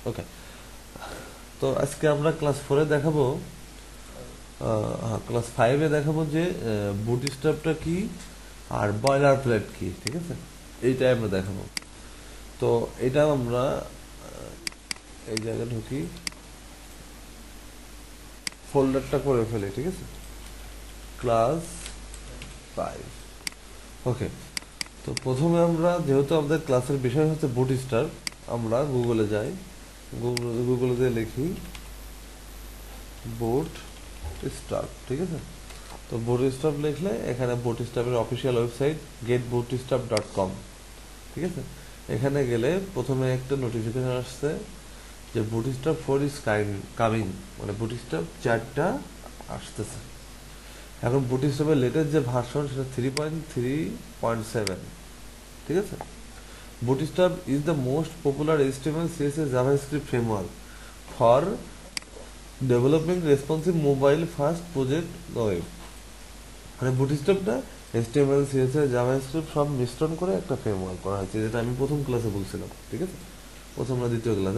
ওকে, তো আজকে আমরা ক্লাস 4-এ দেখাবো, ক্লাস 5-এ দেখাবো যে বুটস্ট্র্যাপটা কি আর বয়লার প্লেট কি, ঠিক আছে? এইটাই আমরা দেখাবো। তো এটা আমরা এই জায়গায় ঢুকি, ফোল্ডারটা করে ফেলি, ঠিক আছে? ক্লাস 5। ওকে, তো প্রথমে আমরা, যেহেতু আমাদের ক্লাসের বিষয় হচ্ছে বুটস্ট্র্যাপ, আমরা গুগলে যাই, গুগলে দিয়ে লিখি বুটস্ট্র্যাপ, ঠিক আছে? তো বুটস্ট্র্যাপ লিখলে এখানে বুটস্ট্র্যাপের অফিসিয়াল ওয়েবসাইট getbootstrap.com, ঠিক আছে? এখানে গেলে প্রথমে একটা নোটিফিকেশন আসছে যে বুটস্ট্র্যাপ 4 ইজ কামিং, মানে বুটস্ট্র্যাপ 4টা আসতেছে। এখন বুটস্ট্র্যাপের লেটেস্ট যে ভার্সন সেটা 3.3.7, ঠিক আছে? Bootstrap is the most popular HTML CSS JavaScript framework for developing responsive mobile first project web. মানে বুটস্ট্র্যাপটা HTML CSS জাভাস্ক্রিপ্ট সব মিশ্রণ করে একটা ফ্রেমওয়ার্ক করা হয়েছে, যেটা আমি প্রথম ক্লাসে বলছিলাম, ঠিক আছে? প্রথম না দ্বিতীয় ক্লাস,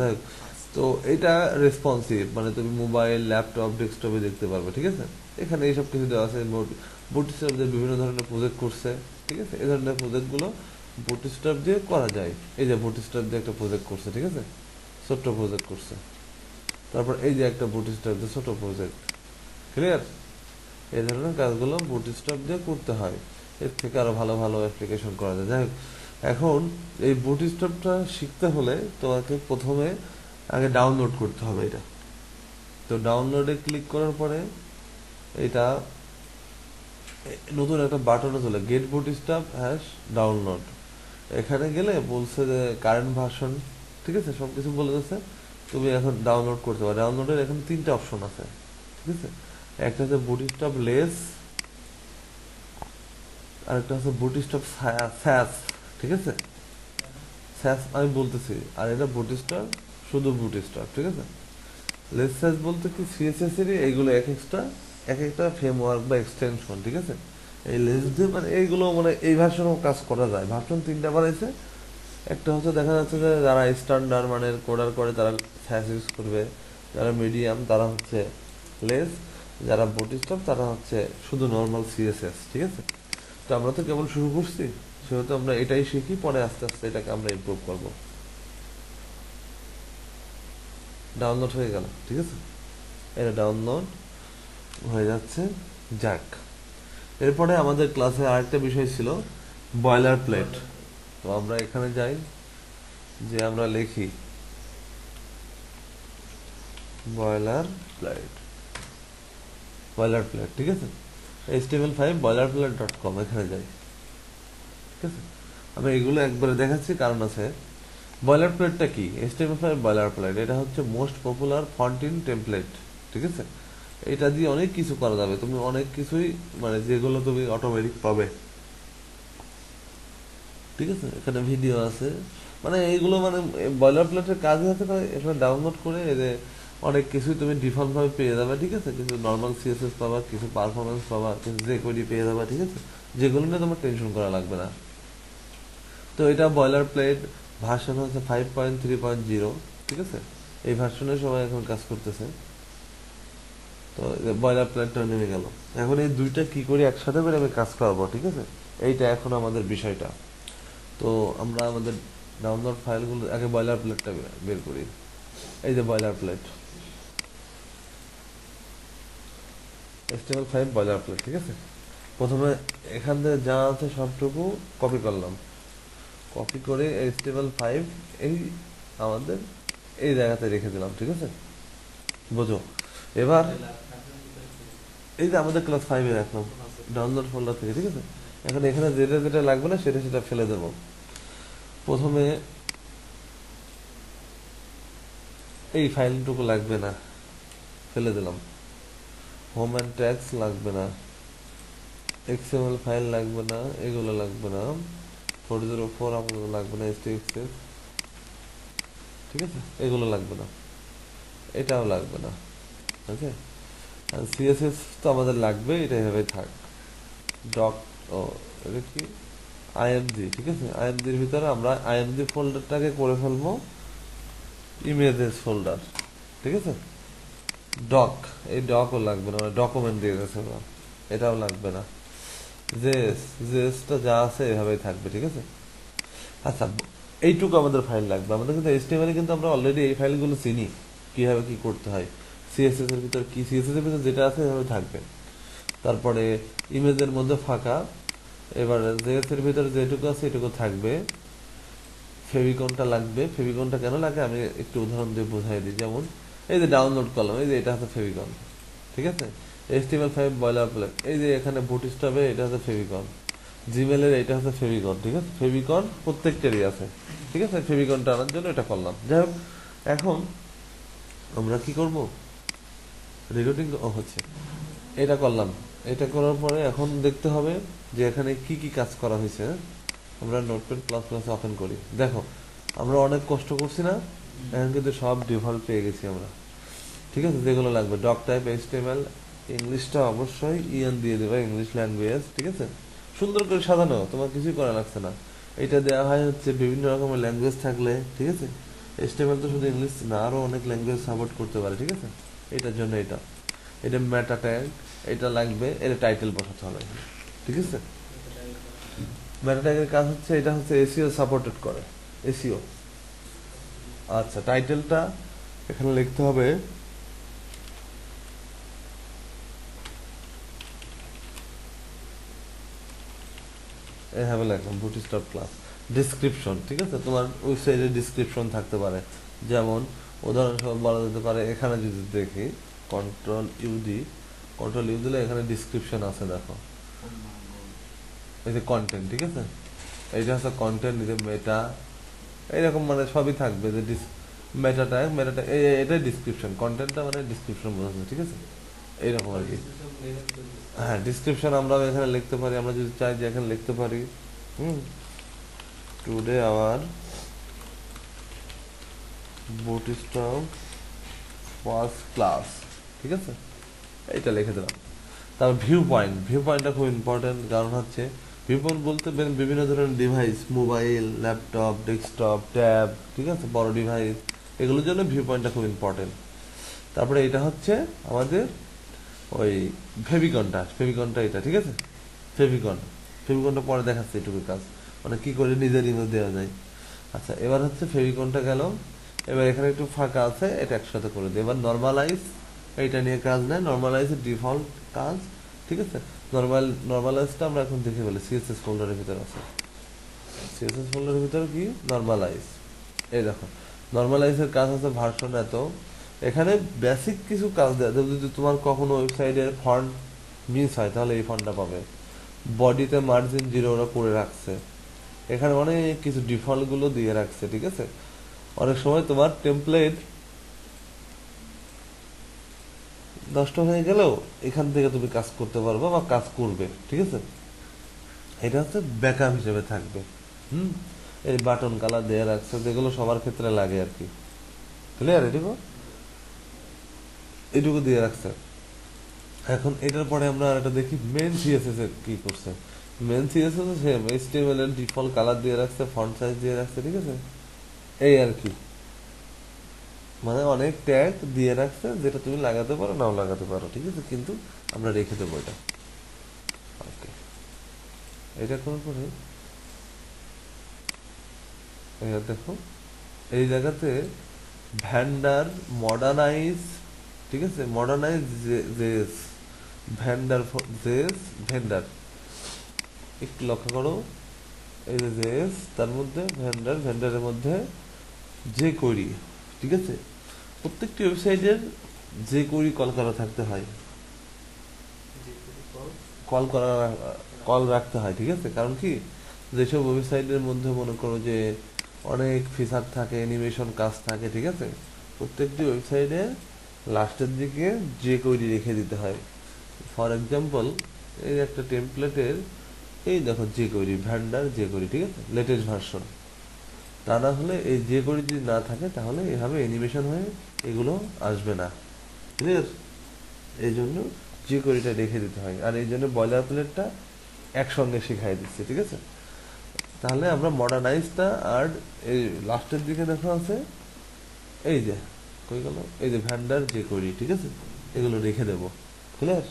তো এটা রেসপন্সিভ, মানে তুমি মোবাইল, ল্যাপটপ, ডেস্কটপে দেখতে পারবে, ঠিক আছে? এখানে এইসব কিছু দেওয়া আছে। বুটস্ট্র্যাপ দিয়ে বিভিন্ন ধরনের প্রজেক্ট করছে, ঠিক আছে? এই ধরনের প্রজেক্টগুলো বুটস্ট্র্যাপ দিয়ে করা যায়। এই যে বুটস্ট্র্যাপ দিয়ে একটা প্রজেক্ট করছে, ঠিক আছে? ছোট্ট প্রজেক্ট করছে। তারপর এই যে একটা বুটস্ট্র্যাপ দিয়ে ছোট প্রজেক্ট, ক্লিয়ার? এই ধরনের কাজগুলো বুটস্ট্র্যাপ দিয়ে করতে হয়। এর থেকে আরো ভালো ভালো অ্যাপ্লিকেশন করা যায়। যাই হোক, এখন এই বুটস্ট্র্যাপটা শিখতে হলে তোমাকে প্রথমে আগে ডাউনলোড করতে হবে এটা। তো ডাউনলোডে ক্লিক করার পরে এটা নতুন একটা বাটনে চলে গেট বুটস্ট্র্যাপ হ্যাশ ডাউনলোড। এখানে গেলে বলছে যে কারেন্ট ভার্সন, ঠিক আছে? সবকিছু বলে দিচ্ছে। তুমি এখন ডাউনলোড করতে পারো। ডাউনলোডের এখানে 3টা অপশন আছে, ঠিক আছে? একটা হচ্ছে বুটস্ট্র্যাপ লেস, আরেকটা হচ্ছে বুটস্ট্র্যাপ স্যাস, ঠিক আছে? স্যাস আমি বলতেছি, আর এটা বুটস্ট্র্যাপ, শুধু বুটস্ট্র্যাপ, ঠিক আছে? লেস স্যাস বলতে কি, সিএসএস এর এইগুলো এক একটা ফ্রেমওয়ার্ক বা এক্সটেনশন, ঠিক আছে? এই লেস দিয়ে মানে এইগুলো মানে এই ভার্সনও কাজ করা যায়। ভার্সন 3টা বানাইছে। একটা হচ্ছে দেখা যাচ্ছে যে যারা স্ট্যান্ডার্ড মানের কোডার করে তারা স্যাস ইউজ করবে, যারা মিডিয়াম তারা হচ্ছে লেস, যারা বুটস্ট্র্যাপ তারা হচ্ছে শুধু নর্মাল সিএসএস, ঠিক আছে? তো আমরা তো কেবল শুরু করছি, সেহেতু আমরা এটাই শিখি, পরে আস্তে আস্তে এটাকে আমরা ইমপ্রুভ করব। ডাউনলোড হয়ে গেল, ঠিক আছে? এটা ডাউনলোড হয়ে যাচ্ছে। যাক, এরপরে আমাদের ক্লাসে আরেকটা বিষয় ছিল বয়লার প্লেট। তো আমরা এখানে যাই, যে আমরা লিখি বয়লার প্লেট, বয়লার প্লেট, ঠিক আছে? HTML5 boilerplate.com, এখানে যাই, ঠিক আছে? আমি এগুলো একবারে দেখাচ্ছি, কারণ আছে। বয়লার প্লেটটা কি? HTML5 বয়লার প্লেট এটা হচ্ছে most popular font in template, ঠিক আছে? এটা দিয়ে অনেক কিছু করা যাবে, তুমি অনেক কিছুই, মানে যেগুলো তুমি অটোমেটিক পাবে, ঠিক আছে? এখানে ভিডিও আছে, মানে এইগুলো মানে বয়লার প্লেটের কাজই হচ্ছে এখানে ডাউনলোড করে এদের অনেক কিছুই তুমি ডিফল্ট ভাবে পেয়ে যাবে, ঠিক আছে? কিছু নর্মাল সিএসএস পাবা, কিছু পারফরমেন্স পাবা, কিছু জেকোডি পেয়ে যাবে, ঠিক আছে? যেগুলো নিয়ে তোমার টেনশন করা লাগবে না। তো এটা বয়লার প্লেট, ভার্সন হচ্ছে 5.3.0, ঠিক আছে? এই ভার্সনে সবাই এখন কাজ করতেছে। তো বয়লার প্লেটটা নেমে গেল। এখন এই দুইটা কি করে একসাথে করে আমি কাজ করাবো, ঠিক আছে? এইটা এখন আমাদের বিষয়টা। তো আমরা আমাদের ডাউনলোড ফাইলগুলো আগে বয়লার প্লেটটা বের করি। এই যে boiler plate, HTML5 boiler plate, ঠিক আছে? প্রথমে এখান থেকে যা আছে সবটুকু কপি করলাম, কপি করে HTML5 এই আমাদের এই জায়গাতে রেখে দিলাম, ঠিক আছে? বোঝো? এবার এই যে আমাদের ক্লাস 5-এ রাখলাম ডাউনলোড ফোল্ডার থেকে, ঠিক আছে? এখন এখানে যেটা যেটা লাগবে না সেটা সেটা ফেলে দেবো। প্রথমে এই ফাইলটুকু লাগবে না, ফেলে দিলাম। হোম অ্যান্ড ট্যাক্স লাগবে না, XML ফাইল লাগবে না, এগুলো লাগবে না, 404 আমাদের লাগবে না, STXS, ঠিক আছে? এগুলো লাগবে না, এটাও লাগবে না, ওকে? আর CSS তো আমাদের লাগবে, এটা এভাবে থাক। ডক, ও এটা কি, IMG, ঠিক আছে? IMG এর ভিতরে আমরা IMG ফোল্ডারটাকে করে ফেলবো ইমেজেস ফোল্ডার, ঠিক আছে। ডক, এই ডকও লাগবে না, মানে ডকুমেন্ট দিয়ে গেছে ওরা, এটাও লাগবে না। জেএস, জেএসটা যা আছে এভাবেই থাকবে, ঠিক আছে। আচ্ছা, এইটুকু আমাদের ফাইল লাগবে। আমাদের কিন্তু এইচটিএমএল কিন্তু আমরা অলরেডি এই ফাইলগুলো চিনি কিভাবে কি করতে হয়। সিএসএস এর ভিতর কি, সিএসএস এর ভিতর যেটা আছে এভাবে থাকবে। তারপরে ইমেজের মধ্যে ফাঁকা, এবার জেএস এর ভিতরে যেটুকু আছে এটুকু থাকবে। ফেভিকনটা লাগবে। ফেভিকনটা কেন লাগে আমি একটু উদাহরণ দিয়ে বোঝাই দিই। যেমন এই যে ডাউনলোড করলাম, এই যে এটা হচ্ছে ফেভিকন, ঠিক আছে। HTML5 বয়লার প্লেট, এই যে এখানে বুটস্ট্র্যাপে এটা হচ্ছে ফেভিকন, জিমেলের এটা হচ্ছে ফেভিকন, ঠিক আছে। ফেভিকন প্রত্যেকটারই আছে, ঠিক আছে। ফেভিকনটা আনার জন্য এটা করলাম। যাই হোক, এখন আমরা কি করব, রেকর্ডিং হচ্ছে, এটা করলাম। এটা করার পরে এখন দেখতে হবে যে এখানে কি কি কাজ করা হয়েছে। আমরা নোটপ্যাড প্লাস প্লাস ওপেন করি, দেখো আমরা অনেক কষ্ট করছি না, এখন কিন্তু সব ডিফল্ট পেয়ে গেছি আমরা, ঠিক আছে। যেগুলো লাগবে ডক টাইপ, HTML, ইংলিশটা অবশ্যই ইএন দিয়ে দেবে, ইংলিশ ল্যাঙ্গুয়েজ, ঠিক আছে। সুন্দর করে সাজানো, তোমার কিছুই করা লাগছে না। এটা দেওয়া হয় হচ্ছে বিভিন্ন রকমের ল্যাঙ্গুয়েজ থাকলে, ঠিক আছে। HTML তো শুধু ইংলিশ না, আরো অনেক ল্যাঙ্গুয়েজ সাপোর্ট করতে পারে, ঠিক আছে। এটার জন্য এটা এটা মেটা ট্যাগ, এটা লাগবে, এটা টাইটেল বসাতে হবে, ঠিক আছে। মেটা ট্যাগের কাজ হচ্ছে, এটা হচ্ছে এসইও সাপোর্টেড করে, এসইও। আচ্ছা, টাইটেলটা এখানে লিখতে হবে এভাবে লিখলাম, বুটস্ট্র্যাপ ক্লাস। ডেসক্রিপশন, ঠিক আছে, তোমার ওয়েবসাইটে ডেসক্রিপশন থাকতে পারে। যেমন উদাহরণস্বরূপ বলা যেতে পারে, এখানে যদি দেখি কন্ট্রোল ইউ দিলে এখানে ডেসক্রিপশন আছে, দেখো এই যে কন্টেন্ট, ঠিক আছে। এইটা হচ্ছে কন্টেন্ট, এই যে মেটা, এইরকম মানে সবই থাকবে। যে মেটাটা এটাই ডিসক্রিপশন, কন্টেন্টটা মানে ডিসক্রিপশন বোঝাচ্ছে, ঠিক আছে। এইরকম আর কি। হ্যাঁ, ডিসক্রিপশন আমরা এখানে লিখতে পারি, আমরা যদি চাই যে এখানে লিখতে পারি today our bootstrap first class, ঠিক আছে, এইটা লিখে দিলাম। তারপর ভিউ পয়েন্টটা খুব ইম্পর্টেন্ট, কারণ হচ্ছে ভিউ পয়েন্ট বলতে বিভিন্ন ধরনের device, mobile, laptop, desktop, tab, ঠিক আছে, বড় ডিভাইস, এগুলোর জন্য ভিউ পয়েন্টটা খুব ইম্পর্টেন্ট। তারপরে এটা হচ্ছে আমাদের ওই ফেভিকনটা এটা, ঠিক আছে। ফেভিকনটা পরে দেখাচ্ছে এটুকু কাজ, মানে কি করে নিজের ইমেজ দেওয়া যায়। আচ্ছা, এবার হচ্ছে ফেভিকনটা গেল। এবার এখানে একটু ফাঁকা আছে, এটা একসাথে করে দিই। এবার নর্মালাইজ, এইটা নিয়ে কাজ নেই, নর্মালাইজ ডিফল্ট কাজ, ঠিক আছে। নর্মালাইজটা আমরা এখন দেখে ফেলি, সিএসএস ফোল্ডারের ভিতরে আছে। সিএসএস ফোল্ডারের ভিতরে কি নর্মালাইজ, এই দেখো নর্মালাইজের কাজ আছে ভার্সন এত। এখানে বেসিক কিছু কাজ দেয়, যদি তোমার কখনো ওয়েবসাইটের ফন্ট মিস হয় তাহলে এই ফন্টটা পাবে। বডিতে মার্জিন 0 ওরা করে রাখছে। এখানে অনেক কিছু ডিফল্ট গুলো দিয়ে রাখছে, ঠিক আছে। অনেক সময় তোমার টেমপ্লেট নষ্ট হয়ে গেলেও এখান থেকে তুমি কাজ করতে পারবে বা কাজ করবে, ঠিক আছে। এটা হচ্ছে ব্যাকআপ হিসেবে থাকবে। এই বাটন কালার দিয়ে রাখছে, যেগুলো সবার ক্ষেত্রে লাগে আর কি। ক্লিয়ার? এটুকু দিয়ে রাখছে। এখন এটার পরে আমরা এটা দেখি মেন সিএসএস এর কি করছে। মেন সিএসএস ও সেম, এইচটিএমএল এর ডিফল্ট কালার দিয়ে রাখছে, ফন্ট সাইজ দিয়ে রাখছে, ঠিক আছে। এই আর কি, মানে অনেক ট্যাগ দিয়ে রাখছে, যেটা তুমি লাগাতে পারো নাও লাগাতে পারো, ঠিক আছে। কিন্তু আমরা রেখে দেবো এটা। ওকে, এটা করার পরে দেখো এই জায়গাতে ভ্যান্ডার মডার্নাইজ, ঠিক আছে, মডার্নাইজ জেস ভেন্ডার একটু লক্ষ্য করো। এই যে জেস, তার মধ্যে ভেন্ডারের মধ্যে যে কোয়েরি, ঠিক আছে। প্রত্যেকটি ওয়েবসাইটের যে কোয়েরি কল করা থাকতে হয়, কল করা কল রাখতে হয়, ঠিক আছে। কারণ কি, যেসব ওয়েবসাইটের মধ্যে মনে করো যে অনেক ফিচার থাকে, অ্যানিমেশন কাজ থাকে, ঠিক আছে। প্রত্যেকটি ওয়েবসাইটে লাস্টের দিকে যে কোয়েরি রেখে দিতে হয়। ফর এক্সাম্পল, এই একটা টেমপ্লেটের এই দেখো যে কোয়েরি, ভ্যান্ডার যে কোয়েরি, ঠিক আছে, লেটেস্ট ভার্সন। তা না হলে এই যে কোয়েরি যদি না থাকে তাহলে এভাবে অ্যানিমেশন হয়ে এগুলো আসবে না, ক্লিয়ার। এই জন্য যে কোয়েরিটা রেখে দিতে হয়, আর এই জন্য বয়লার প্লেটটা একসঙ্গে শিখাই দিচ্ছে, ঠিক আছে। তাহলে আমরা মডার্নাইজটা আর এই লাস্টের দিকে দেখা আছে এই যে কই গেল, এই যে ভ্যান্ডার যে করি, ঠিক আছে, এগুলো রেখে দেব। ক্লিয়ার?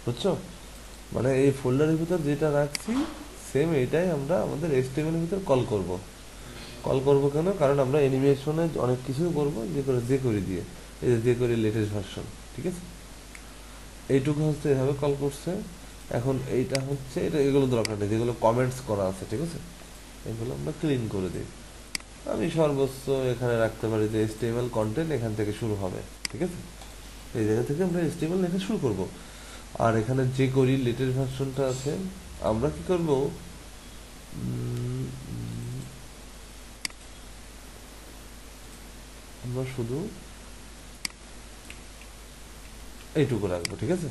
বুঝছো? মানে এই ফোল্ডারের ভিতর যেটা রাখছি সেম এটাই আমরা আমাদের HTML এর ভিতর কল করব। কল করব কেন? কারণ আমরা অ্যানিমেশনে অনেক কিছু করব যে করি দিয়ে। এই যে করি লেটেস্ট ভার্সন, ঠিক আছে, এইটুকু হচ্ছে এভাবে কল করছে। এখন এইটা হচ্ছে এটা, এগুলো দরকার নেই, যেগুলো কমেন্টস করা আছে, ঠিক আছে, এগুলো আমরা ক্লিন করে দিই। আমি সর্বোচ্চ এখানে রাখতে পারি যে HTML কন্টেন্ট এখান থেকে শুরু হবে, ঠিক আছে, এই জায়গা থেকে আমরা HTML লেখা শুরু করব। আর এখানে যে করি লেটেস্ট ভার্সনটা আছে, আমরা কি করব, আমরা শুধু এইটুকু রাখবো, ঠিক আছে,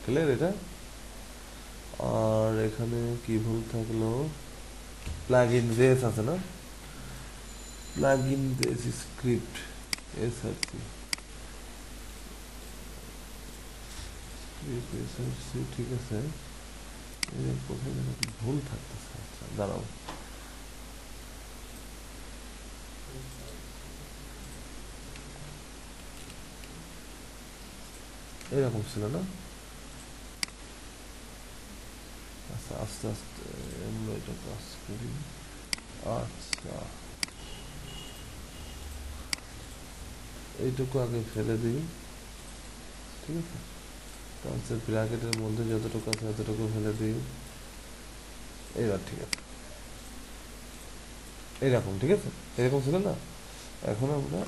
ক্লিয়ার এটা? আর এখানে কি ভুল থাকলো, প্লাগ ইন জেস আছে না, plug in JS script SRC, ঠিক আছে, কোথায় যেন একটা ভুল থাকতেছে। আচ্ছা দাঁড়াও, এরকম ছিল না? আচ্ছা আস্তে আস্তে আমরা এটা কাজ করি। আচ্ছা এইটুকু আগে ফেলে দিই, ঠিক আছে, তারপর ব্র্যাকেটের মধ্যে যতটুকু আছে ততটুকু ফেলে দিই। এবার ঠিক আছে, এইরকম, ঠিক আছে, এরকম ছিল না? এখন আমরা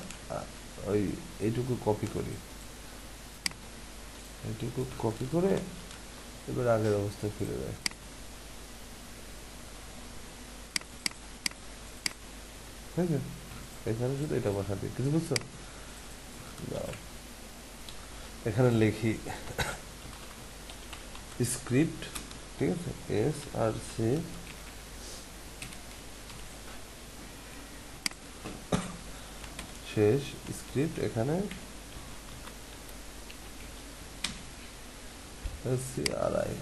ওই এইটুকু কপি করি, এইটুকু কপি করে এবার আগের অবস্থায় ফিরে যায়। ঠিক আছে, এখানে শুধু এটা বসা দিই, কিছু বুঝছো? এখানে লিখি স্ক্রিপ্ট, ঠিক আছে, এসআরসি শেষ স্ক্রিপ্ট, এখানে এসসিআরআই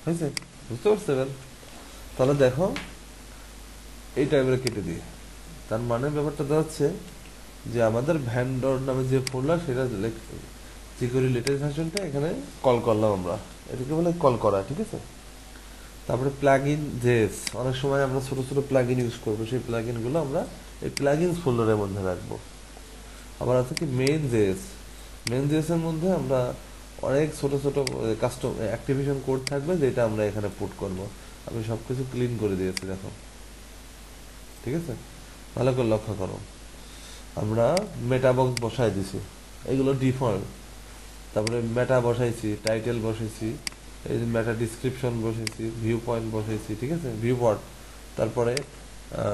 হয়েছে, বুঝতে পারছো? এবার তাহলে দেখো এই টাইপের কেটে দিয়ে, তার মানে ব্যাপারটা হচ্ছে যে আমাদের ভ্যান্ডর নামে যে ফোল্ডার সেটা সিকিউরিটি লেটেস্ট ভার্সনটা এখানে কল করলাম আমরা, এটাকে বলে কল করা, ঠিক আছে। তারপরে প্লাগ ইন জেস, অনেক সময় আমরা ছোট ছোট প্লাগ ইন ইউজ করবো, সেই প্লাগ ইনগুলো আমরা এই প্লাগ ইন ফোল্ডারের মধ্যে রাখবো। আবার আছে কি মেইন জেস, মেইন জেস এর মধ্যে আমরা অনেক ছোট ছোট কাস্টম অ্যাক্টিভেশন কোড থাকবে যেটা আমরা এখানে পুট করব। আমি সবকিছু ক্লিন করে দিয়েছি দেখো, ঠিক আছে, ভালো করে লক্ষ্য করো। আমরা মেটা বক্স বসাই দিছি, এগুলো ডিফল্ট। তারপরে মেটা বসাইছি, টাইটেল বসাইছি, এই যে মেটা ডিসক্রিপশন বসাইছি, ভিউ পয়েন্ট বসাইছি, ঠিক আছে, ভিউ পয়েন্ট, তারপরে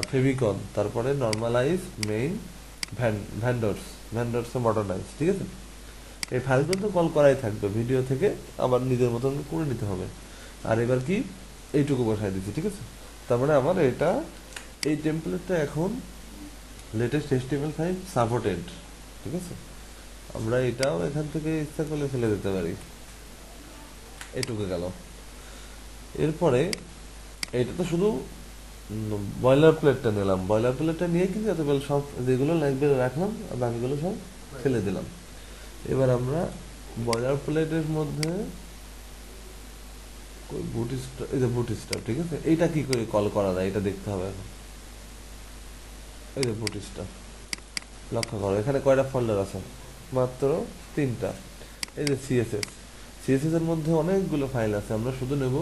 ফেভিকন, তারপরে নর্মালাইজ মেইন ভ্যান্ডার্স মডার্নাইজ, ঠিক আছে। এই ফাইলগুলো তো কল করাই থাকবে, ভিডিও থেকে আবার নিজের মতন করে নিতে হবে। আর এবার কি এইটুকু বসাই দিচ্ছি, ঠিক আছে। তারপরে আমার এটা এই টেমপ্লেটটা এখন লেটেস্ট HTML5 সাপোর্টেড, ঠিক আছে। আমরা এটাও এখান থেকে ইচ্ছা করলে ফেলে দিতে পারি, এটুকু গেল। এরপরে এটা তো শুধু বয়লার প্লেটটা নিলাম, বয়লার প্লেটটা নিয়ে কিন্তু এতগুলো সব যেগুলো লাগবে রাখলাম আর বাকিগুলো সব ফেলে দিলাম। এবার আমরা বয়লার প্লেটের মধ্যে এই যে বুটস্ট্র্যাপ, ঠিক আছে, এইটা কি করে কল করা যায় এটা দেখতে হবে এখন। এই যে বুটস্ট্র্যাপ, লক্ষ্য করো এখানে কয়টা ফোল্ডার আছে, মাত্র 3টা। এই যে সিএসএস এর মধ্যে অনেকগুলো ফাইল আছে, আমরা শুধু নেব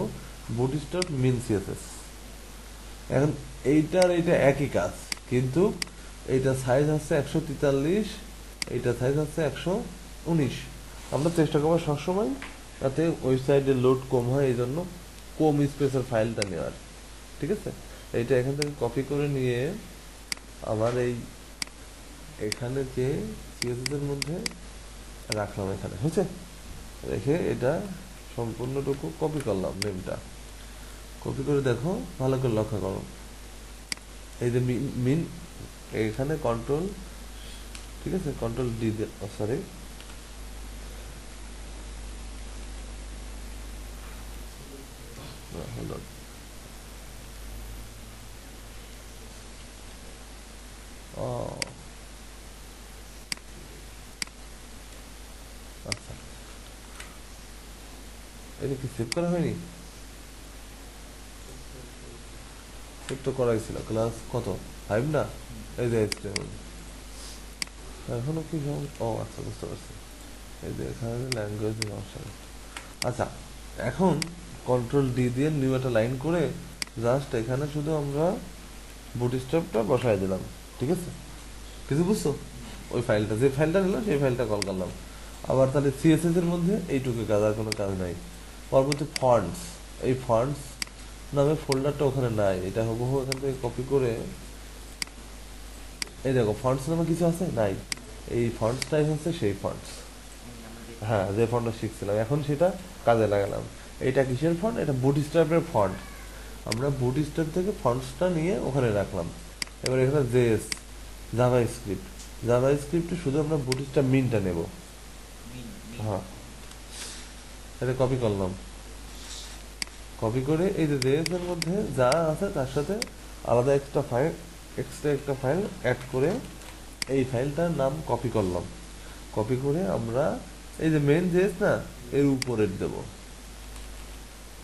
বুটস্ট্র্যাপ মিন সিএসএস। এখন এইটার এইটা একই কাজ, কিন্তু এইটা সাইজ হচ্ছে 143, এইটা সাইজ হচ্ছে 119। আমরা চেষ্টা করবো সবসময় যাতে ওয়েবসাইটে লোড কম হয়, এই জন্য কম স্পেসের ফাইলটা নেওয়ার, ঠিক আছে। এইটা এখান থেকে কপি করে নিয়ে আমার এই এখানে যে সিএসএস এর মধ্যে রাখলাম, এখানে হয়েছে, রেখে এটা সম্পূর্ণটুকু কপি করলাম, নেমটা কপি করে দেখো, ভালো করে লক্ষ্য করো। এই যে মিন এখানে কন্ট্রোল, ঠিক আছে, কন্ট্রোল ডি, সরি, আচ্ছা, এটা কি সেভ করা হয়নি? সেভ তো করাই ছিল, ক্লাস কত 5 না? এই যে HTML এখনো কি সমস্যা? আচ্ছা, বুঝতে পারছি। এই যে এখানে ল্যাঙ্গুয়েজ সমস্যা। আচ্ছা, এখন কন্ট্রোল-D দিয়ে নিউ একটা লাইন করে জাস্ট এখানে শুধু আমরা বুটস্ট্র্যাপটা বসায় দিলাম, ঠিক আছে? কিছু বুঝছো? ওই ফাইলটা, যে ফাইলটা নিলাম সেই ফাইলটা কল করলাম। আবার তাহলে CSS এর মধ্যে এইটুকু কাজ, আর কোনো কাজ নাই। পরবর্তী ফন্টস, এই ফন্টস নামে ফোল্ডারটা ওখানে নাই, এটা হুবহু এখান থেকে কপি করে, এই দেখো ফন্টস নামে কিছু আছে নাই, এই ফন্টসটাই হচ্ছে সেই ফন্টস। হ্যাঁ, যে ফন্টটা শিখছিলাম এখন সেটা কাজে লাগালাম। এটা কিসের ফন্ট? এটা বুটস্ট্র্যাপের ফন্ট। আমরা বুটস্ট্র্যাপ থেকে ফন্টসটা নিয়ে ওখানে রাখলাম। এবার এখানে জেএস, জাভা স্ক্রিপ্ট, জাভা স্ক্রিপ্টে শুধু আমরা বুটস্ট্র্যাপ মিনটা নেব। হ্যাঁ, এটা কপি করলাম। কপি করে এই যে জেএস এর মধ্যে যা আছে তার সাথে আলাদা এক্সট্রা একটা ফাইল অ্যাড করে এই ফাইলটার নাম কপি করলাম। কপি করে আমরা এই যে মেন জেএস না, এর উপরে দেব,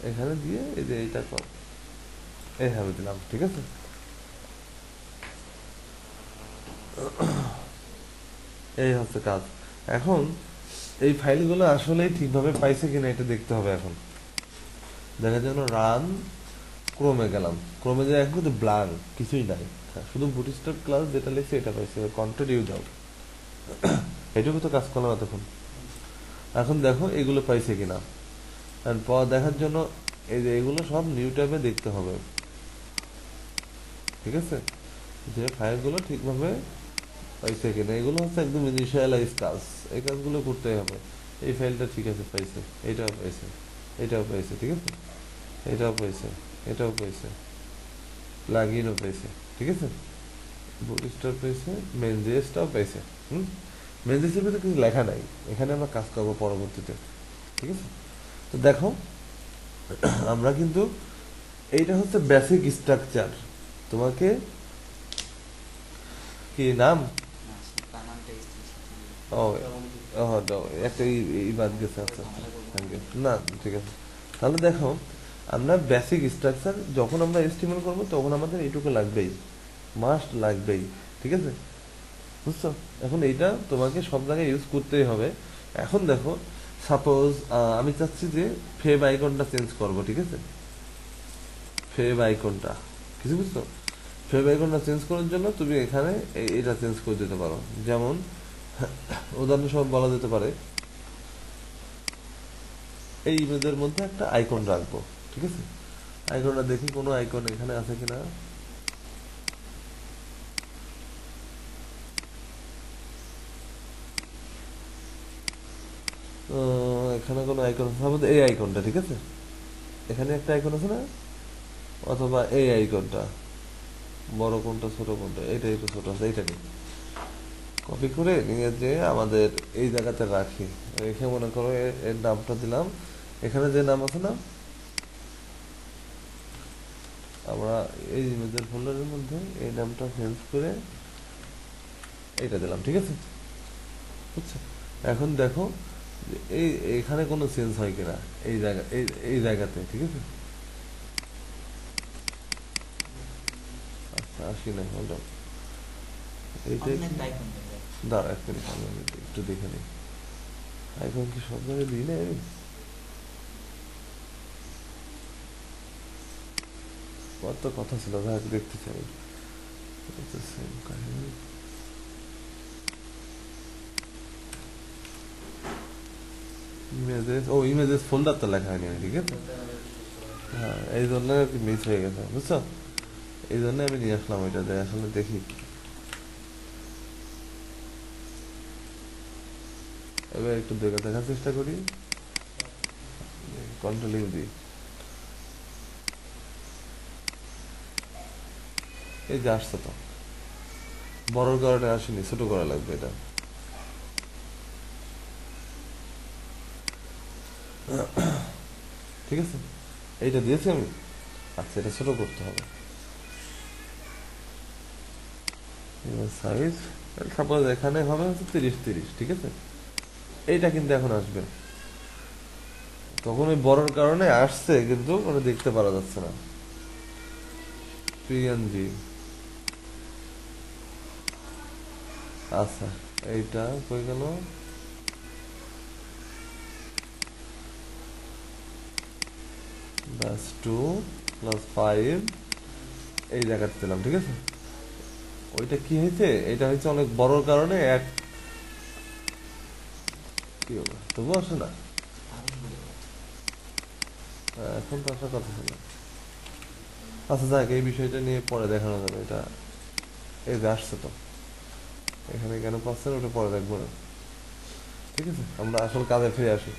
এখানে দিয়ে এই যে এইটা এইভাবে দিলাম, ঠিক আছে? এই হচ্ছে কাজ। এখন এই ফাইলগুলো আসলে ঠিকভাবে পাইছে কিনা এটা দেখতে হবে। এখন দেখা যেন রান ক্রোমে গেলাম, ক্রোমে যে এখন কিন্তু ব্ল্যাঙ্ক, কিছুই নাই, শুধু বুটস্ট্র্যাপ ক্লাস যেটা লিখছে এটা পাইছে। কন্টিনিউ দাও, এটুকু তো কাজ করলাম এতক্ষণ। এখন দেখো এগুলো পাইছে কিনা, দেখার জন্য এই যে এগুলো সব নিউ ট্যাবে দেখতে হবে, ঠিক আছে? যে ফাইলগুলো ঠিকভাবে পাইছে কিনা, এগুলো হচ্ছে একদম ইনিশিয়ালাইজ কাজ, এই কাজগুলো করতে হবে। এই ফাইলটা ঠিক আছে পাইছে, এটাও পাইছে, এটাও পাইছে, ঠিক আছে? এটাও পাইছে, এটাও পাইছে, প্লাগইনও পাইছে, ঠিক আছে? বুটস্ট্র্যাপ পাইছে, মেন জেএসটাও পাইছে। মেন জেএসের ভিতরে কিছু লেখা নাই, এখানে আমরা কাজ করবো পরবর্তীতে, ঠিক আছে? তো দেখো আমরা কিন্তু এইটা হচ্ছে বেসিক স্ট্রাকচার। তোমাকে কি নাম? ও একটা বাদ গেছে। আচ্ছা, থ্যাংক ইউ। না, ঠিক আছে। তাহলে দেখো আমরা বেসিক স্ট্রাকচার যখন আমরা এস্টিমেট করবো তখন আমাদের এইটুকু লাগবেই, মাস্ট লাগবেই, ঠিক আছে? বুঝছো? এখন এইটা তোমাকে সব জায়গায় ইউজ করতেই হবে। এখন দেখো সাপোজ আমি চাচ্ছি যে ফেব আইকনটা চেঞ্জ করবো, ঠিক আছে? ফেব আইকনটা কিছু বুঝছো? ফেব আইকনটা চেঞ্জ করার জন্য তুমি এখানে এটা চেঞ্জ করে দিতে পারো। যেমন উদাহরণস্বরূপ বলা যেতে পারে এই ইমেজের মধ্যে একটা আইকন রাখবো, ঠিক আছে? আইকনটা দেখি কোনো আইকন এখানে আছে কিনা। এখানে কোনো আইকন আছে? এই আইকনটা, ঠিক আছে? এখানে একটা আইকন আছে না? অথবা এই আইকনটা, বড় কোনটা ছোট কোনটা? এইটা একটু ছোট আছে, এইটা নিই। কপি করে নিয়ে যে আমাদের এই জায়গাতে রাখি, রেখে মনে করো এর নামটা দিলাম। এখানে যে নাম আছে না, আমরা এই ইমেজের ফোল্ডারের মধ্যে এই নামটা চেঞ্জ করে এইটা দিলাম, ঠিক আছে? বুঝছো? এখন দেখো এই এখানে কোনো চেঞ্জ হয় কিনা এই জায়গা, এই জায়গাতে, ঠিক আছে? আচ্ছা, আসি না, হল এইটাই। দাঁড়া এক মিনিট, আমি একটু দেখে নিই। আইকন কি সব জায়গায় দিই না আমি? কত কথা ছিল, যাক দেখতে চাই। সেম কাহিনী। ইমেজেস, ও ইমেজেস ফোল্ডার তো লেখা হয়নি, ঠিক আছে? হ্যাঁ, এই জন্য আর কি মিস হয়ে গেছে, বুঝছো? এই জন্য আমি নিয়ে আসলাম ওইটা, আসলে দেখি। এবার একটু দেখার চেষ্টা করি, কন্ট্রোল ইউ দিই। এই যে আসছে তো, বড় করাটা আসেনি, ছোট করা লাগবে এটা। ঠিক আছে, এইটা দিয়েছি আমি। আচ্ছা, এটা ছোট করতে হবে। সাইজ সাপোজ এখানে হবে হচ্ছে 30 ঠিক আছে, এইটা কিন্তু এখন আসবে, তখন ওই বড়র কারণে আসছে কিন্তু মানে দেখতে পারা যাচ্ছে না। পিএনজি, আচ্ছা এইটা কই গেল, ব্যাস 2+5 এই জায়গাতে দিলাম, ঠিক আছে। ওইটা কি হয়েছে, এটা হচ্ছে অনেক বড় কারণে এক কি হবে তবু আসে না। এখন তো আসার কথা ছিল। আচ্ছা যাক, এই বিষয়টা নিয়ে পরে দেখানো যাবে। এটা এই যে আসছে তো, এখানে কেন পাচ্ছেন ওটা পরে দেখবো না, ঠিক আছে। আমরা আসল কাজে ফিরে আসি।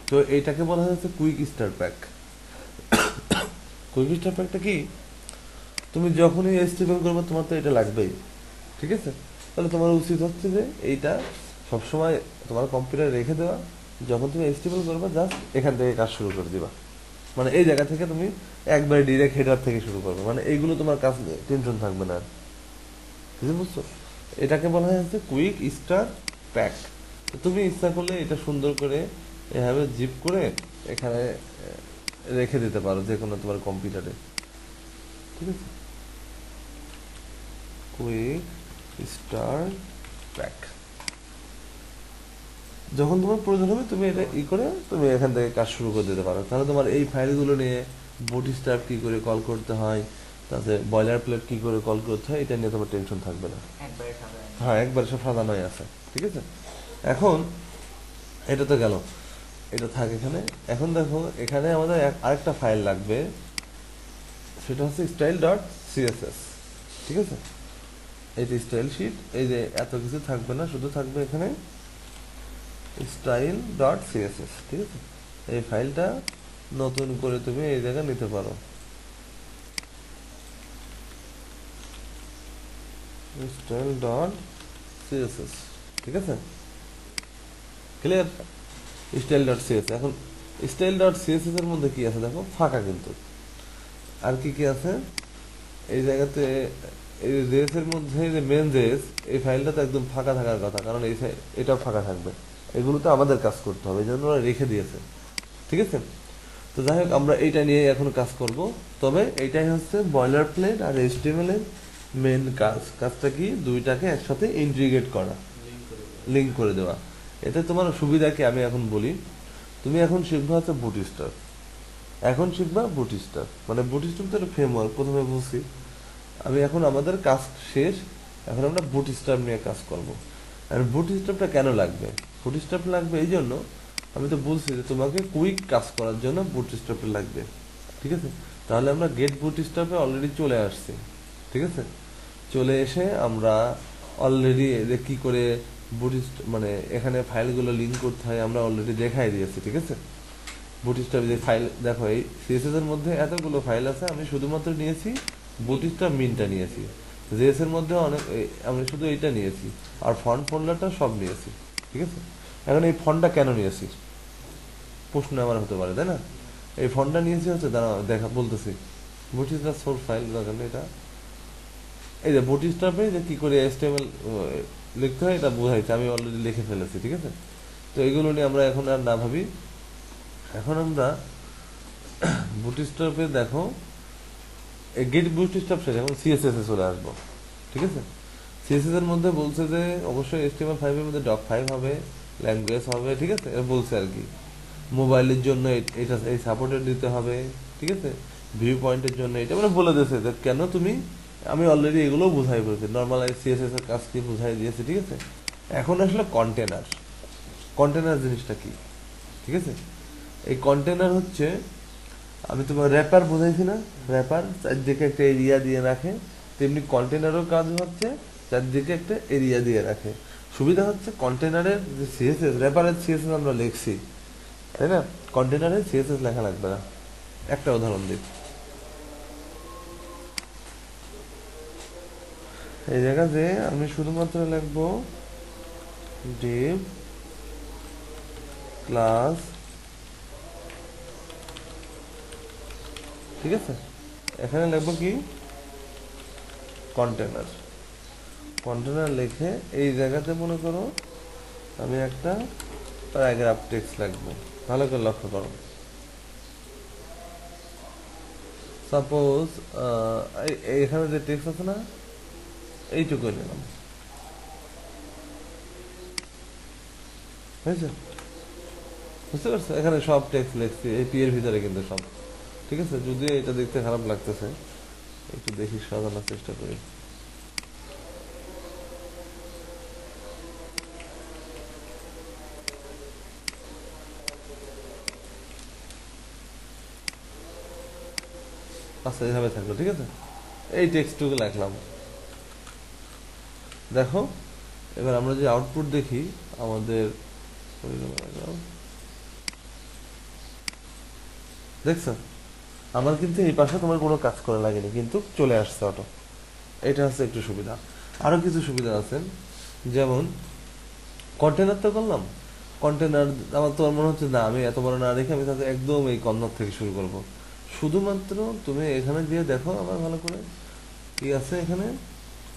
তো এইটাকে বলা হচ্ছে quick start pack. Quick start প্যাকটা কি, তুমি যখনই এস্টিমেল করবে তোমার তো এটা লাগবেই, ঠিক আছে। তাহলে তোমার উচিত হচ্ছে যে এইটা সবসময় তোমার কম্পিউটারে রেখে দেওয়া, যখন তুমি এস্টিমেল করবে জাস্ট এখান থেকে কাজ শুরু করে দিবা, মানে এই জায়গা থেকে তুমি একবার ডিরেক্ট হেডার থেকে শুরু করবে, মানে এইগুলো তোমার কাজ টেনশন থাকবে না আর, বুঝতে বুঝছো। এটাকে বলা হচ্ছে কুইক স্টার্ট প্যাক। তুমি ইচ্ছা করলে এটা সুন্দর করে এভাবে জিপ করে এখানে রেখে দিতে পারো যে কোনো তোমার কম্পিউটারে, ঠিক আছে। কুইক স্টার্ট প্যাক, যখন তোমার প্রয়োজন হবে তুমি এটা করে তুমি এখান থেকে কাজ শুরু করে দিতে পারো। তাহলে তোমার এই ফাইলগুলো নিয়ে বুটস্ট্র্যাপ কি করে কল করতে হয়, তাতে বয়লার প্লেট কি করে কল করতে হয়, এটা নিয়ে তোমার টেনশন থাকবে না। হ্যাঁ, একবার সব সাজানোই আছে, ঠিক আছে। এখন এটা তো গেল, এটা থাক এখানে। এখন দেখো এখানে আমাদের আরেকটা ফাইল লাগবে, সেটা হচ্ছে style.css, ঠিক আছে। এইটা স্টাইল শিট, এই যে এত কিছু থাকবে না, শুধু থাকবে এখানে style.css, ঠিক আছে। এই ফাইলটা নতুন করে তুমি এই জায়গায় নিতে পারো, style.css, ঠিক আছে, ক্লিয়ার। style.css, এখন style.css এর মধ্যে কি আছে দেখো, ফাঁকা কিন্তু। আর কি কি আছে এই জায়গাতে, এই জেএস এর মধ্যে যে মেন জেএস, এই ফাইলটা তো একদম ফাঁকা থাকার কথা, কারণ এটাও ফাঁকা থাকবে, এগুলো তো আমাদের কাজ করতে হবে, এই জন্য ওরা রেখে দিয়েছে, ঠিক আছে। তো যাই হোক, আমরা এইটা নিয়ে এখন কাজ করব। তবে এইটাই হচ্ছে বয়লার প্লেট আর এইচটিএমএল এর মেন কাজ। কাজটা কি, দুইটাকে একসাথে ইন্টিগ্রেট করা, লিঙ্ক করে দেওয়া। এতে তোমার সুবিধা কি আমি এখন বলি। তুমি এখন শিখবা হচ্ছে বুটস্ট্র্যাপ, এখন শিখবা বুটস্ট্র্যাপ, মানে বুটস্ট্র্যাপ তো একটা ফ্রেমওয়ার্ক, প্রথমে বলছি আমি। এখন আমাদের কাজ শেষ, এখন আমরা বুটস্ট্র্যাপ নিয়ে কাজ করব। আর বুটস্ট্র্যাপটা কেন লাগবে, বুটস্ট্র্যাপ লাগবে এই জন্য, আমি তো বলছি যে তোমাকে কুইক কাজ করার জন্য বুটস্ট্র্যাপ লাগবে, ঠিক আছে। তাহলে আমরা গেট বুটস্ট্র্যাপে অলরেডি চলে আসছি, ঠিক আছে। চলে এসে আমরা অলরেডি কি করে মানে এখানে ফাইলগুলো লিঙ্ক করতে হয় আমরা অলরেডি দেখাই দিয়েছি, ঠিক আছে। বুটস্ট্র্যাপ যে ফাইল দেখো, এই সিএসএস এর মধ্যে এতগুলো ফাইল আছে, আমি শুধুমাত্র নিয়েছি বুটস্ট্র্যাপ মিনটা নিয়েছি। জেএস এর মধ্যে অনেক, আমি শুধু এইটা নিয়েছি, আর ফন্ট ফোল্ডারটা সব নিয়েছি, ঠিক আছে। এখন এই ফন্টটা কেন নিয়েছি প্রশ্ন আমার হতে পারে, তাই না। এই ফন্টটা নিয়েছি হচ্ছে, দাঁড়া দেখা বলতেছি। বুটস্ট্র্যাপ সোর্স ফাইল দেখেন, এটা এই যে বুটস্ট্র্যাপে যে কি করে এচটিএমএল লিখতে হয় এটা বোঝাইছে, আমি অলরেডি লিখে ফেলেছি, ঠিক আছে। তো এগুলো নিয়ে আমরা এখন আর না ভাবি। এখন আমরা বুটস্ট্র্যাপে দেখো, গেট বুটস্ট্র্যাপ শেষ, এখন সিএসএস এ চলে আসবো, ঠিক আছে। সিএসএস এর মধ্যে বলছে যে অবশ্যই HTML5 এর মধ্যে ডক5 হবে, ল্যাঙ্গুয়েজ হবে, ঠিক আছে, এটা বলছে আর কি। মোবাইলের জন্য এটা এই সাপোর্টেড দিতে হবে, ঠিক আছে। ভিউ পয়েন্টের জন্য এটা মানে বলে দিয়েছে যে কেন তুমি, আমি অলরেডি এগুলো বুঝাই বলেছি, নর্মাল সিএসএস এর কাজ কি বুঝাই দিয়েছি, ঠিক আছে। এখন আসলে কন্টেনার, কন্টেনার জিনিসটা কি, ঠিক আছে। এই কন্টেনার হচ্ছে, আমি তোমার র্যাপার বুঝাইছি না, র্যাপার চারদিকে একটা এরিয়া দিয়ে রাখে, তেমনি কন্টেনারও কাজ হচ্ছে চারদিকে একটা এরিয়া দিয়ে রাখে। সুবিধা হচ্ছে কন্টেনারের যে সিএসএস, র্যাপারের সিএসএস আমরা লিখছি, তাই না, কন্টেনারের সিএসএস লেখা লাগবে না। একটা উদাহরণ দিই, এই জায়গাতে আমি শুধুমাত্র লিখবো ডিভ ক্লাস, ঠিক আছে। এখানে লিখবো কি, কন্টেনার, কন্টেনার লিখে এই জায়গাতে মনে করো আমি একটা প্যারাগ্রাফ টেক্সট লিখবো। ভালো করে লক্ষ্য করো। সাপোজ এখানে যে টেক্সট আছে না, এইটুকু নিলাম, বুঝছো? বুঝতে পারছো? এখানে সব টেক্সট লিখছি এই পি এর ভিতরে কিন্তু সব, ঠিক আছে? যদিও এটা দেখতে খারাপ লাগতেছে, একটু দেখি সাজানোর চেষ্টা করি। আচ্ছা, এইভাবে থাকলো, ঠিক আছে? এই টেক্সটটুকু লিখলাম। দেখো এবার আমরা যে আউটপুট দেখি আমাদের, দেখছো আমার কিন্তু এই পাশে তোমার কোনো কাজ করা লাগেনি, কিন্তু চলে আসছে অটো। এটা হচ্ছে একটু সুবিধা। আরো কিছু সুবিধা আছে, যেমন কন্টেনার তো করলাম। কন্টেনার আমার তো মনে হচ্ছে না, আমি এত বড় না রেখে আমি তাতে একদম এই কর্নার থেকে শুরু করব। শুধুমাত্র তুমি এখানে গিয়ে দেখো আমার ভালো করে কি আছে এখানে।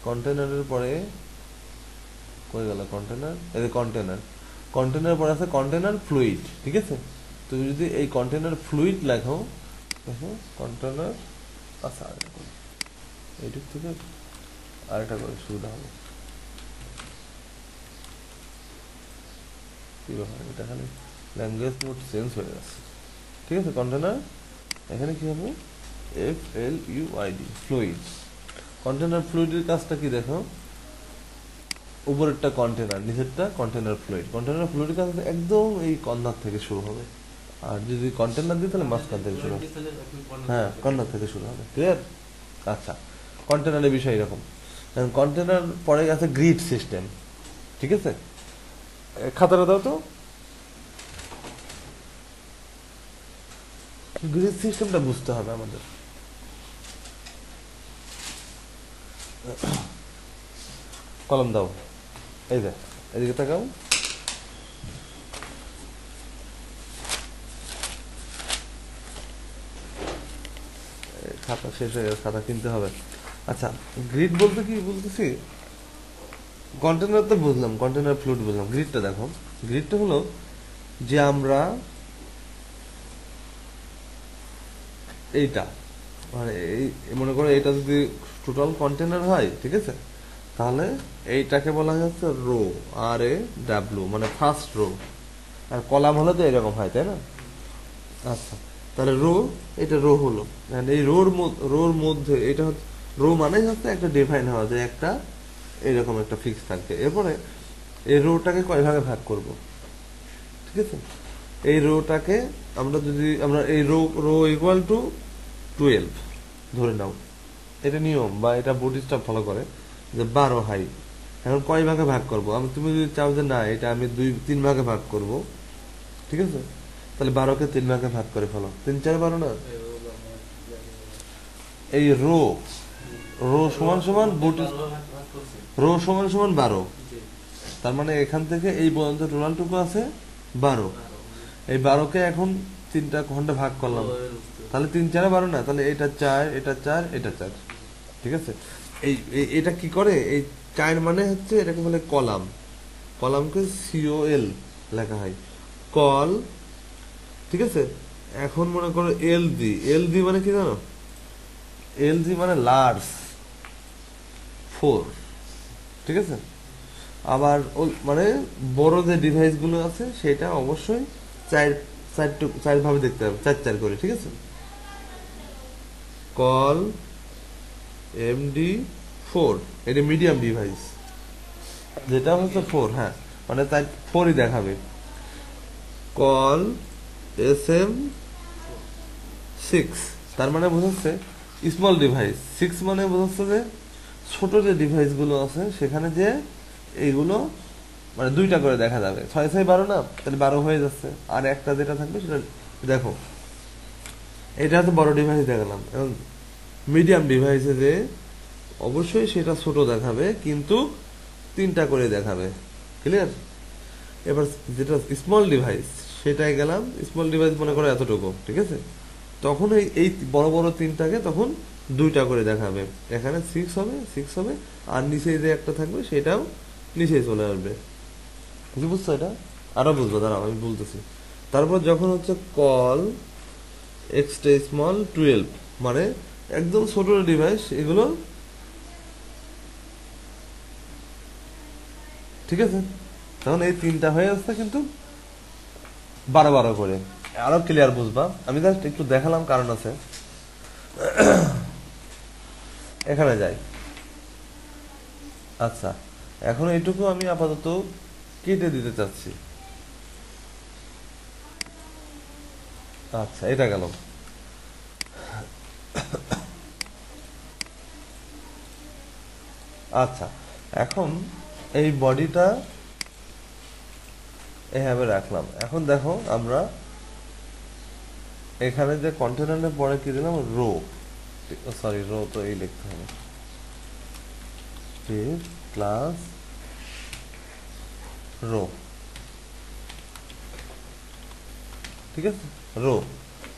কন্টেনারের পরে কই গেল কন্টেনার? এই যে কন্টেনার, কন্টেনার পরে আছে কন্টেনার ফ্লুইড, ঠিক আছে? তুমি যদি এই কন্টেনার ফ্লুইড লেখো, দেখো কন্টেনার, আচ্ছা এইটুক থেকে আরেকটা করে সুবিধা হবে। কি ব্যাপার, এটা খালি ল্যাঙ্গুয়েজ মোড চেঞ্জ হয়ে গেছে, ঠিক আছে? কন্টেনার এখানে কি হবে, FLUID, ফ্লুইড। কন্টেনার ফ্লুইডের কাজটা কি দেখো, উপরেরটা কন্টেনার, নিচেরটা কন্টেনার ফ্লুইড। কন্টেনার ফ্লুইডের কাজ একদম এই কর্নার থেকে শুরু হবে, আর যদি কন্টেনার দিই তাহলে মাঝখান থেকে শুরু হবে। হ্যাঁ, কর্নার থেকে শুরু হবে, ক্লিয়ার? আচ্ছা, কন্টেনারের বিষয় এরকম। কন্টেনার পরে আছে গ্রিড সিস্টেম, ঠিক আছে? খাতাটা দাও তো। গ্রিড সিস্টেমটা বুঝতে হবে আমাদের। কলম দাও, এই যে এদিকে তাকাও। খাতা শেষ হয়ে গেছে, খাতা কিনতে হবে। আচ্ছা, গ্রিড বলতে কি বলতেছি, কন্টেনার তো বুঝলাম, কন্টেনার ফ্লুইড বুঝলাম। গ্রিডটা দেখো, গ্রিডটা হলো যে আমরা এইটা মানে এই মনে করো এটা যদি টোটাল কন্টেনার হয়, ঠিক আছে, তাহলে এইটাকে বলা হচ্ছে রো, RAW, মানে ফার্স্ট রো। আর কলাম হলে তো এরকম হয়, তাই না? আচ্ছা, তাহলে রো, এটা রো হলো। এই রোর মধ্যে এটা হচ্ছে রো, মানে হচ্ছে একটা ডিফাইন হওয়া যে একটা এরকম একটা ফিক্স থাকবে। এরপরে এই রোটাকে কয় ভাগে ভাগ করব, ঠিক আছে? এই রোটাকে আমরা এই রো ইকুয়াল টু 12 ধরে নাও, এটা নিয়ম বা এটা বুটস্ট্র্যাপ ফলো করে যে 12 হাই। এখন কয় ভাগে ভাগ করব? তুমি যদি চাও যে না এটা আমি 3 ভাগে ভাগ করব, ঠিক আছে, তাহলে 12কে 3 ভাগে ভাগ করে ফেলো। 3 4 12 না? এই রো সমান সমান রো সমান সমান 12। তার মানে এখান থেকে এই পর্যন্ত টোটালটুকু আছে 12। এই 12কে এখন 3টা খন্ডে ভাগ করলাম, তাহলে 3 4 12 না? তাহলে এটা 4, এটা 4, এটা 4, ঠিক আছে? এটা কি করে, এই 4 মানে হচ্ছে এটাকে বলে কলাম। কলামকে COL লেখা হয়, কল, ঠিক আছে? এখন মনে করো LG মানে কি জানো? LG মানে লার্জ 4, ঠিক আছে? আবার মানে বড় যে ডিভাইস গুলো আছে সেটা অবশ্যই 4 ভাবে দেখতে হবে, 4 4 করে, ঠিক আছে? কল MD4, এটা মিডিয়াম ডিভাইস, যেটা হচ্ছে 4, হ্যাঁ, মানে তাই 4ই দেখাবে। কল SM6, তার মানে বোঝাচ্ছে স্মল ডিভাইস। 6 মানে বোঝাচ্ছে যে ছোট যে ডিভাইস গুলো আছে সেখানে যে এইগুলো মানে 2টা করে দেখা যাবে। 6 6 12 না? তাহলে 12 হয়ে যাচ্ছে। আর একটা যেটা থাকবে সেটা দেখো, এটা হচ্ছে বড় ডিভাইস দেখালাম। এবং মিডিয়াম ডিভাইসে যে অবশ্যই সেটা ছোট দেখাবে, কিন্তু 3টা করে দেখাবে, ক্লিয়ার? এবার যেটা স্মল ডিভাইস সেটাই গেলাম, স্মল ডিভাইস মনে করো এতটুকু, ঠিক আছে? তখন এই বড় বড় 3টাকে তখন দুইটা করে দেখাবে, এখানে 6 হবে 6 হবে, আর নিচে যে একটা থাকবে সেটাও নিচে চলে আসবে। কি বুঝছো এটা? আরো বুঝবো, দাঁড়াও আমি বলতেছি। তারপর যখন হচ্ছে কল এক্সট্রা স্মল 12, মানে একদম ছোট ডিভাইস এগুলো, ঠিক আছে? তখন এই তিনটা হয়ে যাচ্ছে কিন্তু 12 করে। আরো ক্লিয়ার বুঝবা, আমি জাস্ট একটু দেখালাম, কারণ আছে। এখানে যাই। আচ্ছা, এখন এইটুকু আমি আপাতত কেটে দিতে চাচ্ছি। আচ্ছা, এটা গেল। আচ্ছা, এখন এই বডিটা এভাবে রাখলাম। এখন দেখো আমরা এখানে যে কন্টেনারের পরে কি দিলাম, রো, সরি রো তো এই লিখতে হবে, ক্লাস রো, ঠিক আছে? রো,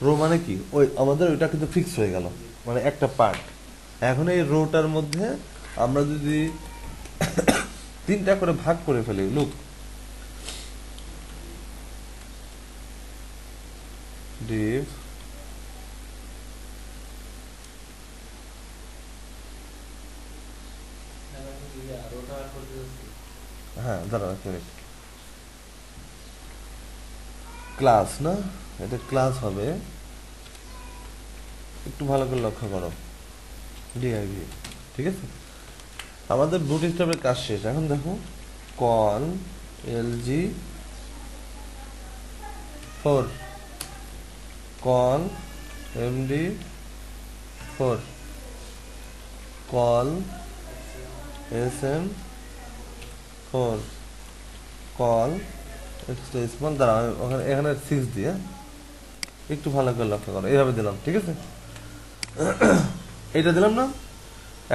রো মানে কি, ওই আমাদের ওইটা কিন্তু ফিক্স হয়ে গেল, মানে একটা পার্ট। এখন এই রোটার মধ্যে আমরা যদি তিনটা করে ভাগ করে ফেলি, লুক, div হ্যাঁ দাঁড়াও এক মিনিট, ক্লাস না, এটা ক্লাস হবে, একটু ভালো করে লক্ষ্য করো, ডিআইভি, ঠিক আছে? আমাদের বুটস্ট্র্যাপের কাজ শেষ। এখন দেখো call LG 4, call MD 4, call SM 4, call extra small, দাঁড়া ওখানে এখানে 6 দিয়ে একটু ভালো করে লক্ষ্য করো, এইভাবে দিলাম, ঠিক আছে? এইটা দিলাম না?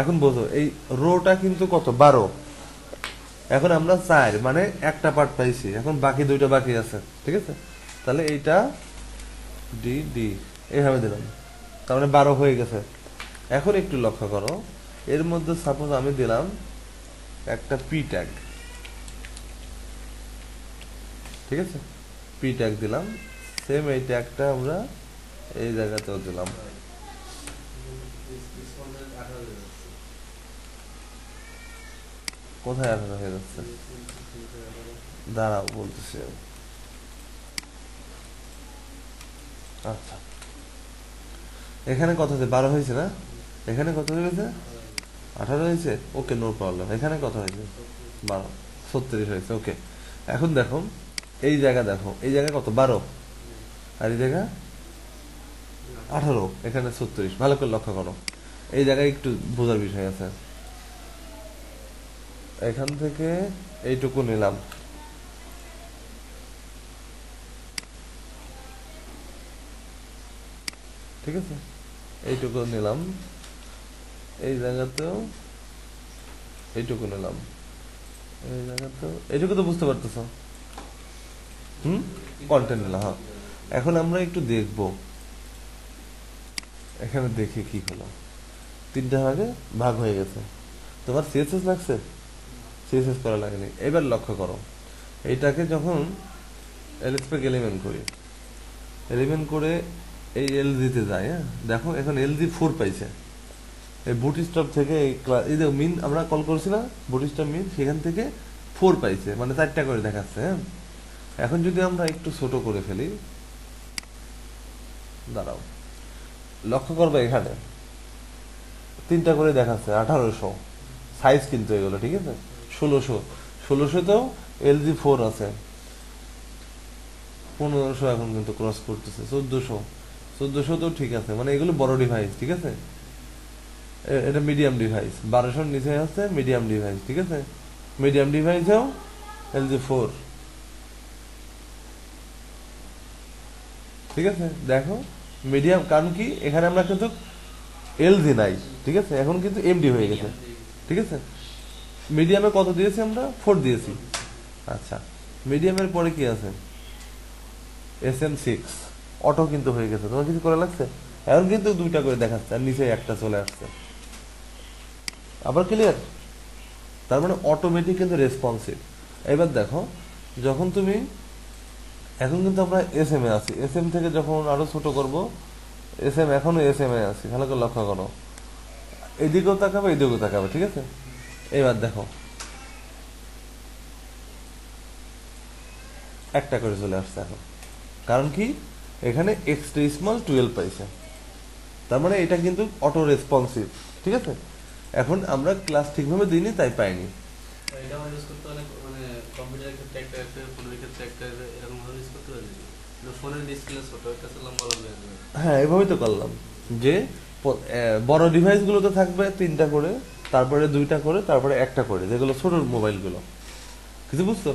এখন বোঝো এই রোটা কিন্তু কত, 12। এখন আমরা 4 মানে একটা পার্ট পাইছি, এখন বাকি দুইটা বাকি আছে, ঠিক আছে? তাহলে এইটা ডি ডি এইভাবে দিলাম, তার মানে 12 হয়ে গেছে। এখন একটু লক্ষ্য করো, এর মধ্যে সাপোজ আমি দিলাম একটা পি ট্যাগ, ঠিক আছে? পি ট্যাগ দিলাম, সেম এই ট্যাগটা আমরা এই জায়গাতেও দিলাম। কোথায় 18 হয়ে যাচ্ছে? দাঁড়াও বলতেছি। আচ্ছা, এখানে কত হয়েছে, 12 হয়েছে না? এখানে কত হয়েছে, 18 হয়েছে, ওকে নো প্রবলেম। এখানে কত হয়েছে, 12, 36 হয়েছে, ওকে। এখন দেখো এই জায়গা, দেখো এই জায়গা কত, 12, আর এই জায়গা 18, এখানে 36, ভালো করে লক্ষ্য করো, এই জায়গায় একটু বোঝার বিষয় আছে। এখান থেকে এইটুকু নিলাম, ঠিক আছে? এইটুকু নিলাম, এই জায়গাতেও এইটুকু নিলাম, এই জায়গাতেও এইটুকু, তো বুঝতে পারতেছো? কন্টেন্ট নিলাম, হ্যাঁ। এখন আমরা একটু দেখব, এখানে দেখি কি হলো, তিনটা ভাগে ভাগ হয়ে গেছে। তোমার সিএসএস লাগছে? সিএসএস করা লাগেনি। এবার লক্ষ্য করো, এইটাকে যখন এলএসপেক এলিমেন্ট করি, এলিমেন্ট করে এই এলজিতে যায়, হ্যাঁ দেখো এখন এলজি 4 পাইছে। এই বুটস্ট্র্যাপ থেকে এই যে মিন আমরা কল করছি না, বুটস্ট্র্যাপ মিন, সেখান থেকে 4 পাইছে, মানে 4টা করে দেখাচ্ছে, হ্যাঁ। এখন যদি আমরা একটু ছোট করে ফেলি, দাঁড়াও লক্ষ্য করবে, এখানে 3টা করে দেখাচ্ছে, 1800 সাইজ কিন্তু এগুলো, ঠিক আছে? 1600 তেও এলজি 4 আছে, 1500 এখন কিন্তু ক্রস করতেছে, 1400 তো ঠিক আছে, মানে এগুলো বড় ডিভাইস, ঠিক আছে? এটা মিডিয়াম ডিভাইস, 1200 নিচে আছে মিডিয়াম ডিভাইস, ঠিক আছে? মিডিয়াম ডিভাইসেও এলজি 4, ঠিক আছে? দেখো মিডিয়াম, কারণ কি এখানে আমরা কিন্তু এলজি নাই, ঠিক আছে? এখন কিন্তু এমডি হয়ে গেছে, ঠিক আছে? মিডিয়ামে কত দিয়েছি আমরা, 4 দিয়েছি। আচ্ছা, মিডিয়ামের পরে কি আছে, SM6 অটো কিন্তু হয়ে গেছে, তোমার কিছু করা লাগছে? এখন কিন্তু দুইটা করে দেখাচ্ছে আর নিচে একটা চলে আসছে। আবার ক্লিয়ার? তার মানে অটোমেটিক কিন্তু রেসপন্সিভ। এবার দেখো, যখন তুমি এখন কিন্তু আমরা এস এম এ আছি, এস এম থেকে যখন আরো ছোট করব, এস এম এখনো এস এম এ আছি, ভালো করে লক্ষ্য করো, এদিকেও তাকাবে এদিকেও তাকাবে, ঠিক আছে? এবার দেখো একটা করে চলে আসছে এখন, কারণ কি এখানে এক্সট্রা স্মল 12 পাইছে, তার মানে এটা কিন্তু অটো রেসপন্সিভ, ঠিক আছে? এখন আমরা ক্লাস ঠিকভাবে দিইনি তাই পাইনি। এটা আমরা ইউজ করতে অনেক মানে কম্পিউটারের ক্ষেত্রে একটা আছে, ফোনের ক্ষেত্রে একটা আছে, এরকম ভাবে ইউজ করতে পারি। ফোনের ডিসপ্লে ছোট, একটা লম্বা লম্বা আছে। হ্যাঁ, এভাবেই তো করলাম যে বড় ডিভাইস গুলোতে থাকবে 3টা করে, তারপরে 2টা করে, তারপরে একটা করে, যেগুলো ছোট মোবাইল গুলো। কিছু বুঝছো?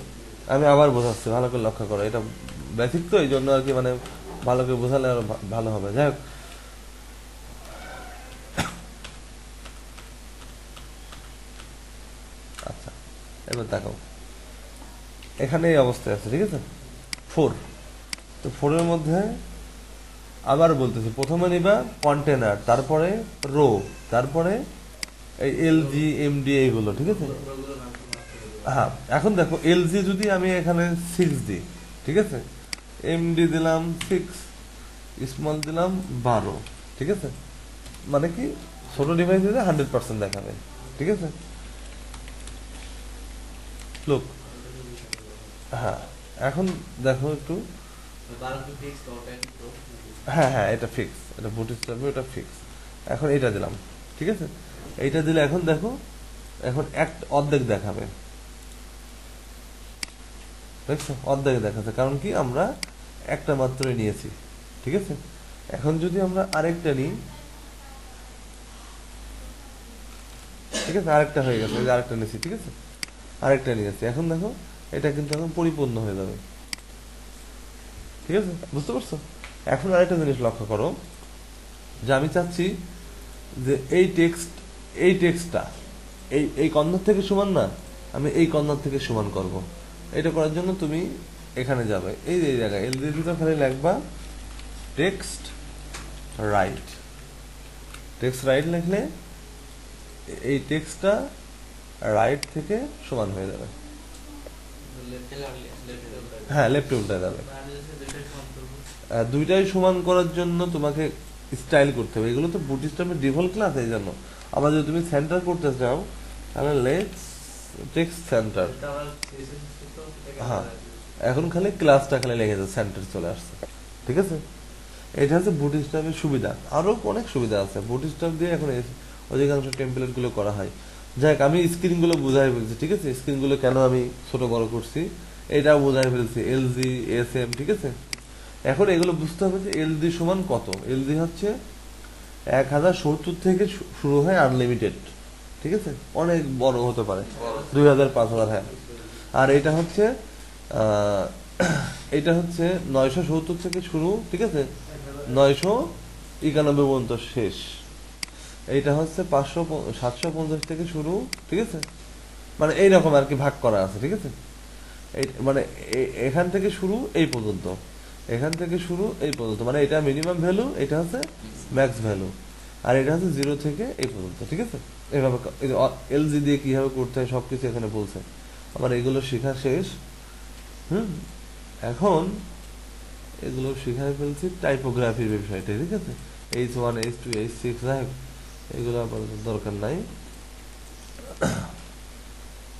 আমি আবার বোঝাচ্ছি, ভালো করে লক্ষ্য করো, এটা বেসিক তো, এই জন্য আর কি, মানে ভালো করে বোঝালে আরো ভালো হবে। যাই হোক, আচ্ছা এবার দেখো, এখানে এই অবস্থায় আছে, ঠিক আছে? 4, তো 4-এর মধ্যে আবার বলতেছি, প্রথমে নিবা কন্টেনার, তারপরে রো, তারপরে এই এলজি এমডি এইগুলো, ঠিক আছে? হ্যাঁ, এখন দেখো এলজি যদি আমি এখানে 6 দিই, ঠিক আছে, এমডি দিলাম 6, স্মল দিলাম 12, ঠিক আছে? মানে কি ছোট ডিভাইস দিলে 100% দেখাবে, ঠিক আছে? লোক, হ্যাঁ, এখন দেখো একটু, হ্যাঁ হ্যাঁ, এটা ফিক্স, এটা বুটস্ট্র্যাপে এটা ফিক্স। এখন এটা দিলাম, ঠিক আছে? এইটা দিলে এখন দেখো, এখন অর্ধেক দেখাবে, দেখছো? অর্ধেক দেখাচ্ছে, কারণ কি আমরা একটা মাত্রই নিয়েছি, ঠিক আছে? এখন যদি আমরা আরেকটা নিই, ঠিক আছে, আরেকটা হয়ে গেছে, আরেকটা নিয়েছি, ঠিক আছে, আরেকটা নিয়েছি, এখন দেখো এটা কিন্তু এখন পরিপূর্ণ হয়ে যাবে, ঠিক আছে? বুঝতে পারছো? এখন আরেকটা জিনিস লক্ষ্য করো, যে আমি চাচ্ছি যে এই টেক্সটটা এই কর্নার থেকে সমান না, আমি এই কর্নার থেকে সমান করব। এটা করার জন্য তুমি এখানে যাবে, এই জায়গায় এল দিয়ে ভিতর খালি লিখবা টেক্সট রাইট। টেক্সট রাইট লিখলে এই টেক্সটটা রাইট থেকে সমান হয়ে যাবে, হ্যাঁ, লেফটে উল্টে যাবে। দুইটাই সমান করার জন্য তোমাকে স্টাইল করতে হবে, এগুলো তো বুটস্ট্র্যাপের ডিফল্ট ক্লাস, এই জন্য। আবার যদি তুমি সেন্টার করতে চাও, তাহলে লেটস টেক্সট সেন্টার, হ্যাঁ, এখন খালি ক্লাসটা খালি লিখে যাচ্ছে, সেন্টার চলে আসছে, ঠিক আছে? এটা হচ্ছে বুটস্ট্র্যাপের সুবিধা। আরো অনেক সুবিধা আছে বুটস্ট্র্যাপ দিয়ে, এখন অধিকাংশ টেমপ্লেট গুলো করা হয়। যাই হোক, আমি স্ক্রিন গুলো বুঝাই ফেলছি, ঠিক আছে? স্ক্রিন গুলো কেন আমি ছোট বড় করছি এটাও বোঝাই ফেলছি, এলজি এস এম, ঠিক আছে? এখন এগুলো বুঝতে হবে যে এলজি সমান কত। এলজি হচ্ছে 1070 থেকে শুরু হয় আনলিমিটেড, ঠিক আছে? অনেক বড় হতে পারে, 2000 5000, হ্যাঁ। আর এটা হচ্ছে এটা হচ্ছে 970 থেকে শুরু, ঠিক আছে, 991 পর্যন্ত শেষ। এইটা হচ্ছে 750 থেকে শুরু, ঠিক আছে? মানে এইরকম আর কি ভাগ করা আছে, ঠিক আছে? মানে এখান থেকে শুরু এই পর্যন্ত, এখান থেকে শুরু এই পর্যন্ত, মানে এটা মিনিমাম ভ্যালু, এটা হচ্ছে ম্যাক্স ভ্যালু, আর এটা হচ্ছে 0 থেকে এই পর্যন্ত, ঠিক আছে? এইভাবে এলজি দিয়ে কিভাবে করতে হয় সবকিছু এখানে বলছে। আমার এগুলো শেখা শেষ। এখন এগুলো শিখাই ফেলছি টাইপোগ্রাফির বিষয়টা, ঠিক আছে? H1 H2 H6, এগুলো আপাতত দরকার নাই,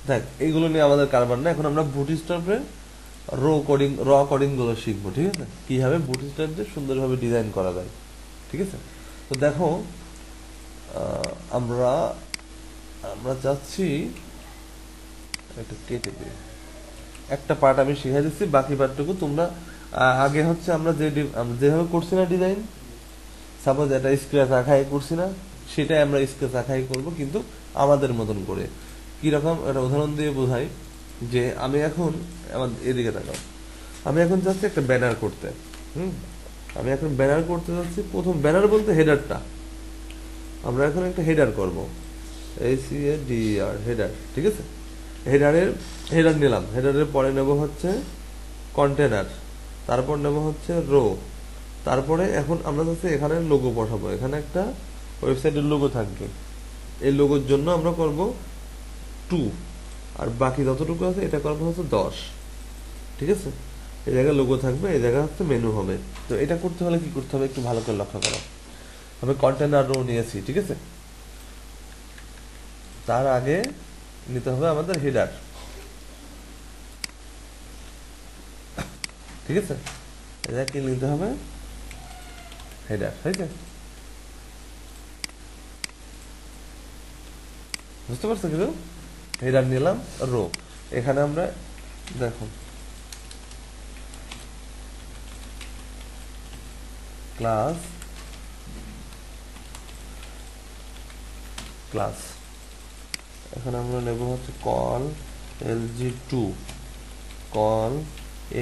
দেখ এগুলো নিয়ে আমাদের কারবার না। এখন আমরা বুটস্ট্র্যাপের র কোডিং গুলো শিখবো, ঠিক আছে? কিভাবে বুটস্ট্র্যাপ দিয়ে সুন্দরভাবে ডিজাইন করা যায়, ঠিক আছে? তো দেখো, আমরা চাচ্ছি একটা কেটে দিই, একটা পার্ট আমি শিখাই দিচ্ছি, বাকি পার্টটুকু তোমরা আগে হচ্ছে আমরা যেভাবে করছি না ডিজাইন, সাপোজ এটা স্ক্র্যাচ আঁকাই করছি না, সেটাই আমরা স্ক্র্যাচ আঁকাই করবো, কিন্তু আমাদের মতন করে। কিরকম একটা উদাহরণ দিয়ে বোঝাই, যে আমি এখন আমার এদিকে তাকাও, আমি এখন চাচ্ছি একটা ব্যানার করতে। আমি এখন ব্যানার করতে যাচ্ছি। প্রথম ব্যানার বলতে হেডারটা, আমরা এখন একটা হেডার করবো, HEADER, হেডার, ঠিক আছে? হেডার নিলাম, হেডারের পরে নেব হচ্ছে কন্টেনার, তারপর নেব হচ্ছে রো, তারপরে এখন আমরা যাচ্ছি এখানে লোগো বসাবো, এখানে একটা ওয়েবসাইটের লোগো থাকবে, এই লোগোর জন্য আমরা করব 2, আর বাকি যতটুকু আছে এটা করবো হচ্ছে 10। ঠিক আছে, এই জায়গায় লোগো থাকবে, এই জায়গায় হচ্ছে মেনু হবে। তো এটা করতে হলে কি করতে হবে একটু ভালো করে লক্ষ্য করো। আমি কন্টেনার রো নিয়েছি, ঠিক আছে, তার আগে নিতে হবে আমাদের হেডার। ঠিক আছে, এটা কি নিতে হবে, হেডার। হয়েছে, বুঝতে পারছো কিন্তু হেডার নিলাম রো। এখানে আমরা দেখো ক্লাস ক্লাস এখন আমরা নেব হচ্ছে কল LG2, কল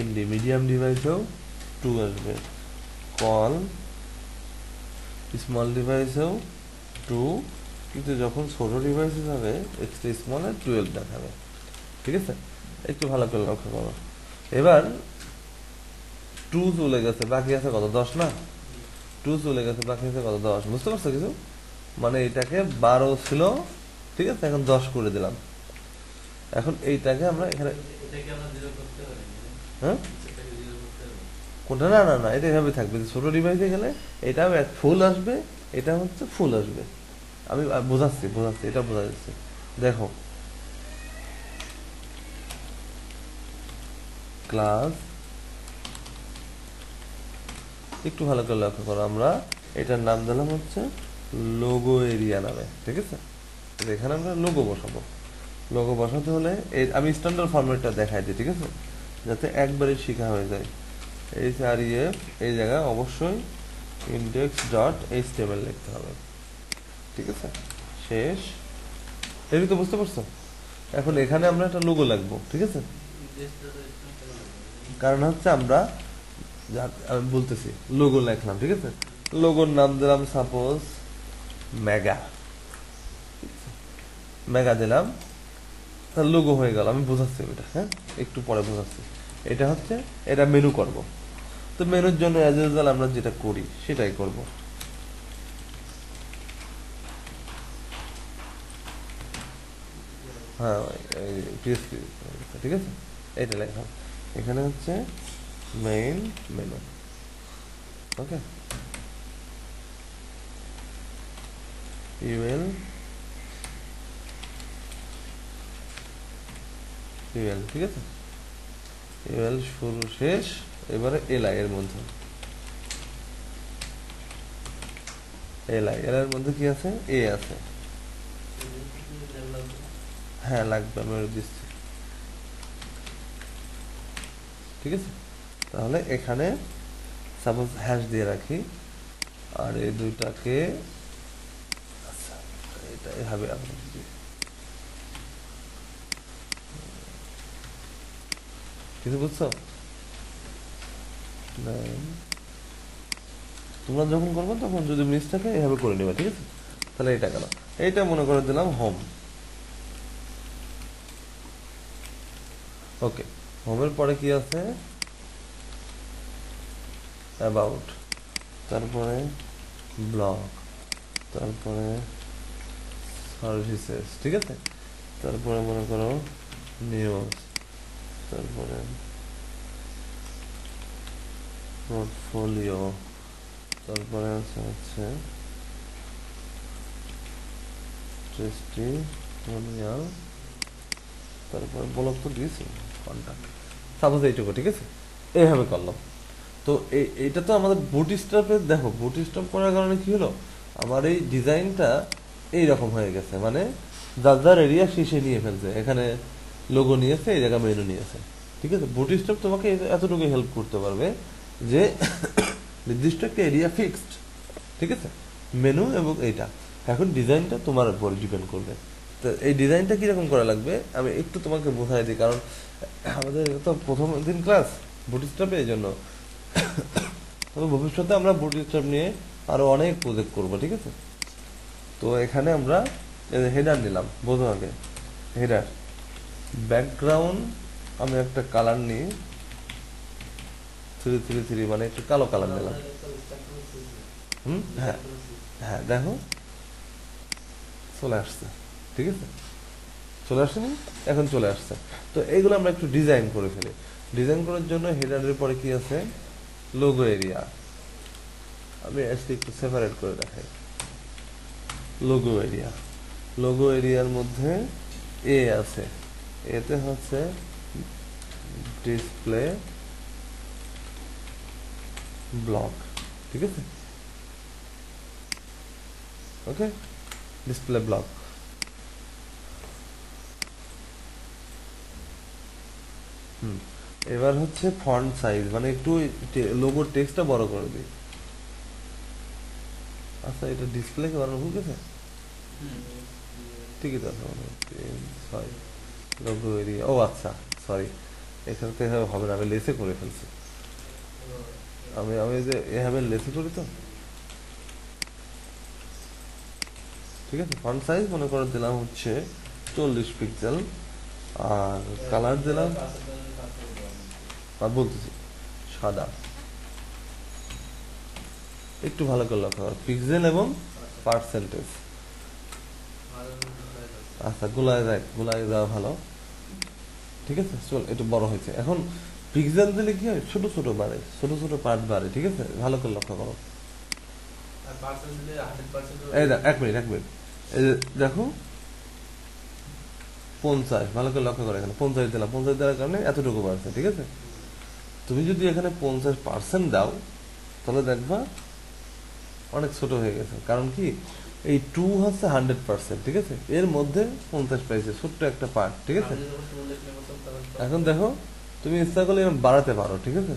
MD মিডিয়াম ডিভাইসেও 2 আসবে, কল স্মল ডিভাইসেও 2, কিন্তু যখন ছোট ডিভাইসে যাবে এক্সট্রা স্মল 12 দেখাবে। ঠিক আছে, একটু ভালো করে লক্ষ্য করো। এবার 2 চলে গেছে, বাকি আছে কত, 10 না? 2 চলে গেছে, বাকি আছে কত, 10। বুঝতে পারছো কিছু? মানে এটাকে 12 ছিল, ঠিক আছে, এখন 10 করে দিলাম। এখন এইটাকে আমরা এখানে হ্যাঁ কোনটা, না না না, এটা এভাবে থাকবে। ছোট ডিভাইসে গেলে এটাও ফুল আসবে, এটা হচ্ছে ফুল আসবে। আমি বোঝাচ্ছি, এটা বোঝা যাচ্ছে। দেখো ক্লাস, একটু ভালো করে লক্ষ্য করো, আমরা এটার নাম দিলাম হচ্ছে লোগো এরিয়া নামে। ঠিক আছে, এখানে আমরা লোগো বসাবো। লোগো বসাতে হলে আমি স্ট্যান্ডার্ড ফরম্যাটটা দেখাই দিই, ঠিক আছে, যাতে একবারে শেখা হয়ে যায়। HREF এই জায়গায় অবশ্যই index.html লিখতে হবে। ঠিক আছে, শেষ। এই তো বুঝতে পারছো? এখন এখানে আমরা একটা লোগো লাগবো। ঠিক আছে, কারণ হচ্ছে আমরা আমি বলতেছি লোগো লিখলাম, ঠিক আছে, লোগোর নাম দিলাম সাপোজ মেগা, মেগা দিলাম, তার লোগো হয়ে গেল। আমি বোঝাচ্ছি এটা, হ্যাঁ একটু পরে বোঝাচ্ছি। এটা হচ্ছে, এটা মেনু করব। তো মেনুর জন্য অ্যাজ ইউজুয়াল আমরা যেটা করি সেটাই করব। হ্যাঁ PHP, ঠিক আছে, এটা লেখা এখানে হচ্ছে মেইন মেনু। ওকে, ইউএল ঠিক আছে, ইউএল শুরু শেষ। এবারে এলআই এর মধ্যে, এলআই এর মধ্যে কি আছে, এ আছে। হ্যাঁ লাগবে, আমি দিচ্ছি। ঠিক আছে, তাহলে এখানে সাপোজ হ্যাশ দিয়ে রাখি, আর এই দুইটাকে আচ্ছা এটা এভাবে আপনি কিছু বুঝছো? তোমরা যখন করবে তখন যদি মিস থাকে এভাবে করে নেবে। ঠিক আছে, তাহলে এটা গেল, এইটা মনে করে দিলাম হোম। ওকে, হোমের পরে কি আছে, অ্যাবাউট, তারপরে ব্লগ, তারপরে সার্ভিসেস। ঠিক আছে, তারপরে মনে করো নিউজ, তারপরে পোর্টফোলিও, তারপরে হচ্ছে টেস্টিমোনিয়াল, তারপরে ব্লগ তো দিয়েছি, কন্টাক্ট, সাপোজ এইটুকু। ঠিক আছে, এইভাবে করলাম। তো এইটা তো আমাদের বুটস্ট্র্যাপে, দেখো বুটস্ট্র্যাপ করার কারণে কি হলো, আমার এই ডিজাইনটা এইরকম হয়ে গেছে, মানে যার যার এরিয়া শেষে নিয়ে ফেলছে। এখানে লোগো নিয়েছে, এই জায়গায় মেনু নিয়েছে। ঠিক আছে, বুটস্ট্র্যাপ তোমাকে এতটুকু হেল্প করতে পারবে যে নির্দিষ্ট একটা এরিয়া ফিক্সড। ঠিক আছে, মেনু এবং এইটা। এখন ডিজাইনটা তোমার উপর ডিপেন্ড করবে। তো এই ডিজাইনটা কিরকম করা লাগবে আমি একটু তোমাকে বোঝাই দিই, কারণ আমাদের তো প্রথম দিন ক্লাস বুটস্ট্র্যাপে, এই জন্য। তবে ভবিষ্যতে আমরা বুটস্ট্র্যাপ নিয়ে আরো অনেক প্রজেক্ট করব। ঠিক আছে, তো এখানে আমরা হেডার নিলাম, বোঝো আগে হেডার। ব্যাকগ্রাউন্ড আমি একটা কালার নিই 333, মানে একটু কালো কালার নিলাম। হ্যাঁ হ্যাঁ, দেখো চলে আসছে, ঠিক আছে, চলে আসেনি, এখন চলে আসছে। তো এইগুলো আমরা একটু ডিজাইন করে ফেলি। ডিজাইন করার জন্য হেডারের পরে কি আছে, লোগো এরিয়া। আমি আজকে একটু সেপারেট করে দেখাই। লোগো এরিয়া, লোগো এরিয়ার মধ্যে এ আছে, এতে হচ্ছে ডিসপ্লে ব্লক, ঠিক আছে, ওকে, ডিসপ্লে ব্লক। এবার হচ্ছে ফন্ট সাইজ, মানে একটু লোগোর টেক্সটটা বড় করে দিই। আচ্ছা, এটা ডিসপ্লে কে বানানো ভুল গেছে, ঠিকই তো আছে, লোগো এরিয়া, ও আচ্ছা সরি, এখানে তো এভাবে হবে না, আমি লেসে করে ফেলছি। আমি আমি যে এভাবে লেসে করি তো, ঠিক আছে। ফন্ট সাইজ মনে করে দিলাম হচ্ছে 40 পিক্সেল, আর কালার দিলাম, আর বলতেছি সাদা। একটু ভালো করে লক্ষ্য করো, পিক্সেল এবং পার্সেন্টেজ। আচ্ছা, গোলায় দেওয়া ভালো, ঠিক আছে। চল, একটু বড় হয়েছে। এখন পিক্সেল দিলে কি হয়, ছোট ছোট বাড়ে, ছোট ছোট পার্ট বাড়ে, ঠিক আছে, ভালো করে লক্ষ্য করো। এই দেখ, এক মিনিট, এই যে দেখো 50, ভালো করে লক্ষ্য করো, এখানে 50 দিলাম, 50 দেওয়ার কারণে এতটুকু বাড়ছে, ঠিক আছে। তুমি যদি এখানে 50% দাও, তাহলে দেখবা অনেক ছোট হয়ে গেছে। কারণ কি, এই 2 হচ্ছে 100%, ঠিক আছে, এর মধ্যে 50 পাইছে, ছোট্ট একটা পার্ট, ঠিক আছে। এখন দেখো, তুমি ইচ্ছা করলে বাড়াতে পারো, ঠিক আছে,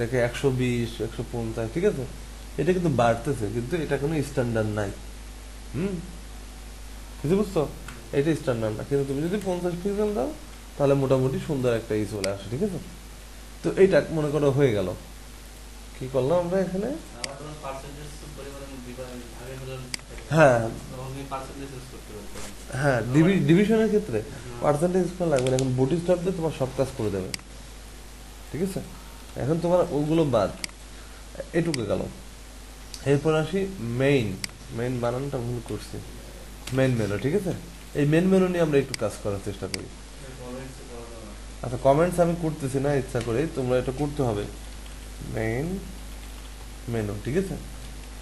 দেখে 120, 150, ঠিক আছে, এটা কিন্তু বাড়তেছে, কিন্তু এটা কোনো স্ট্যান্ডার্ড নাই। বুঝতে বুঝছো, এটা স্ট্যান্ডার্ড না, কিন্তু তুমি যদি 50 পিক্সেল দাও, তাহলে মোটামুটি সুন্দর একটা চলে আসে, ঠিক আছে। তো এইটা মনে করো হয়ে গেল। কি করলাম আমরা এখানে, হ্যাঁ হ্যাঁ, ডিভিশনের ক্ষেত্রে পার্সেন্টেজ লাগবে না, এখন বুটি স্টপ দিয়ে তোমার সব কাজ করে দেবে, ঠিক আছে। এখন তোমার ওগুলো বাদ, এটুকু গেল। এরপর আসি মেইন বানানটা ভুল করছি, মেইন মেনু, ঠিক আছে। এই মেইন মেনু নিয়ে আমরা একটু কাজ করার চেষ্টা করি। আচ্ছা, কমেন্টস আমি করতেছি না ইচ্ছা করে, তোমরা এটা করতে হবে। মেইন মেনু, ঠিক আছে,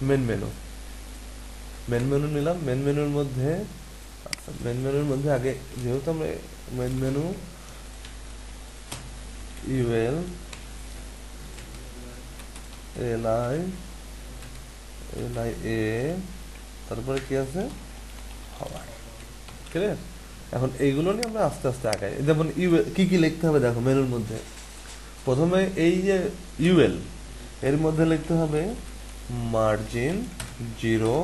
মেন মেনু নিলাম। মেন মেনুর মধ্যে, আচ্ছা, মেন মেনুর মধ্যে আগে যেহেতু আমরা মেন মেনু ইউএল এলআই এ, তারপরে কি আছে, ক্লিয়ার। এখন এইগুলো নিয়ে আমরা আস্তে আস্তে আগাই। যেমন কি কি লিখতে হবে দেখো মেনুর মধ্যে। প্রথমে এই যে ইউএল, এর মধ্যে লিখতে হবে মার্জিন 0,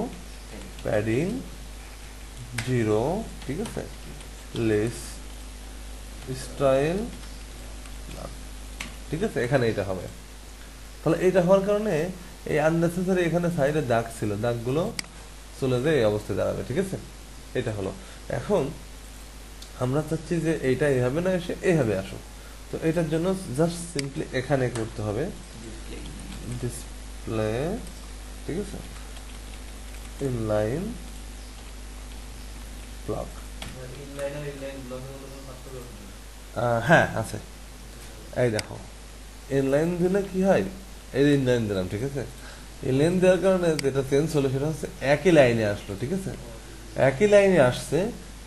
প্যাডিং 0, ঠিক আছে, লেস স্টাইল, ঠিক আছে, এখানে এটা হবে। তাহলে এটা হওয়ার কারণে এই আননেসেসারি এখানে সাইডে দাগ ছিল, দাগগুলো চলে যায়, এই অবস্থায় দাঁড়াবে, ঠিক আছে। এটা হলো। এখন আমরা চাচ্ছি যে এইটা এভাবে না এসে এভাবে আসো। তো এটার জন্য জাস্ট সিম্পলি এখানে করতে হবে ডিসপ্লে, ঠিক আছে, ইনলাইন ব্লক। হ্যাঁ আছে, এই দেখো ইনলাইন দিলে কি হয়, এই ইনলাইন দিলাম, ঠিক আছে। ইনলাইন দেওয়ার কারণে যেটা চেঞ্জ হলো সেটা হচ্ছে একই লাইনে আসলো, ঠিক আছে, একই লাইনে আসছে।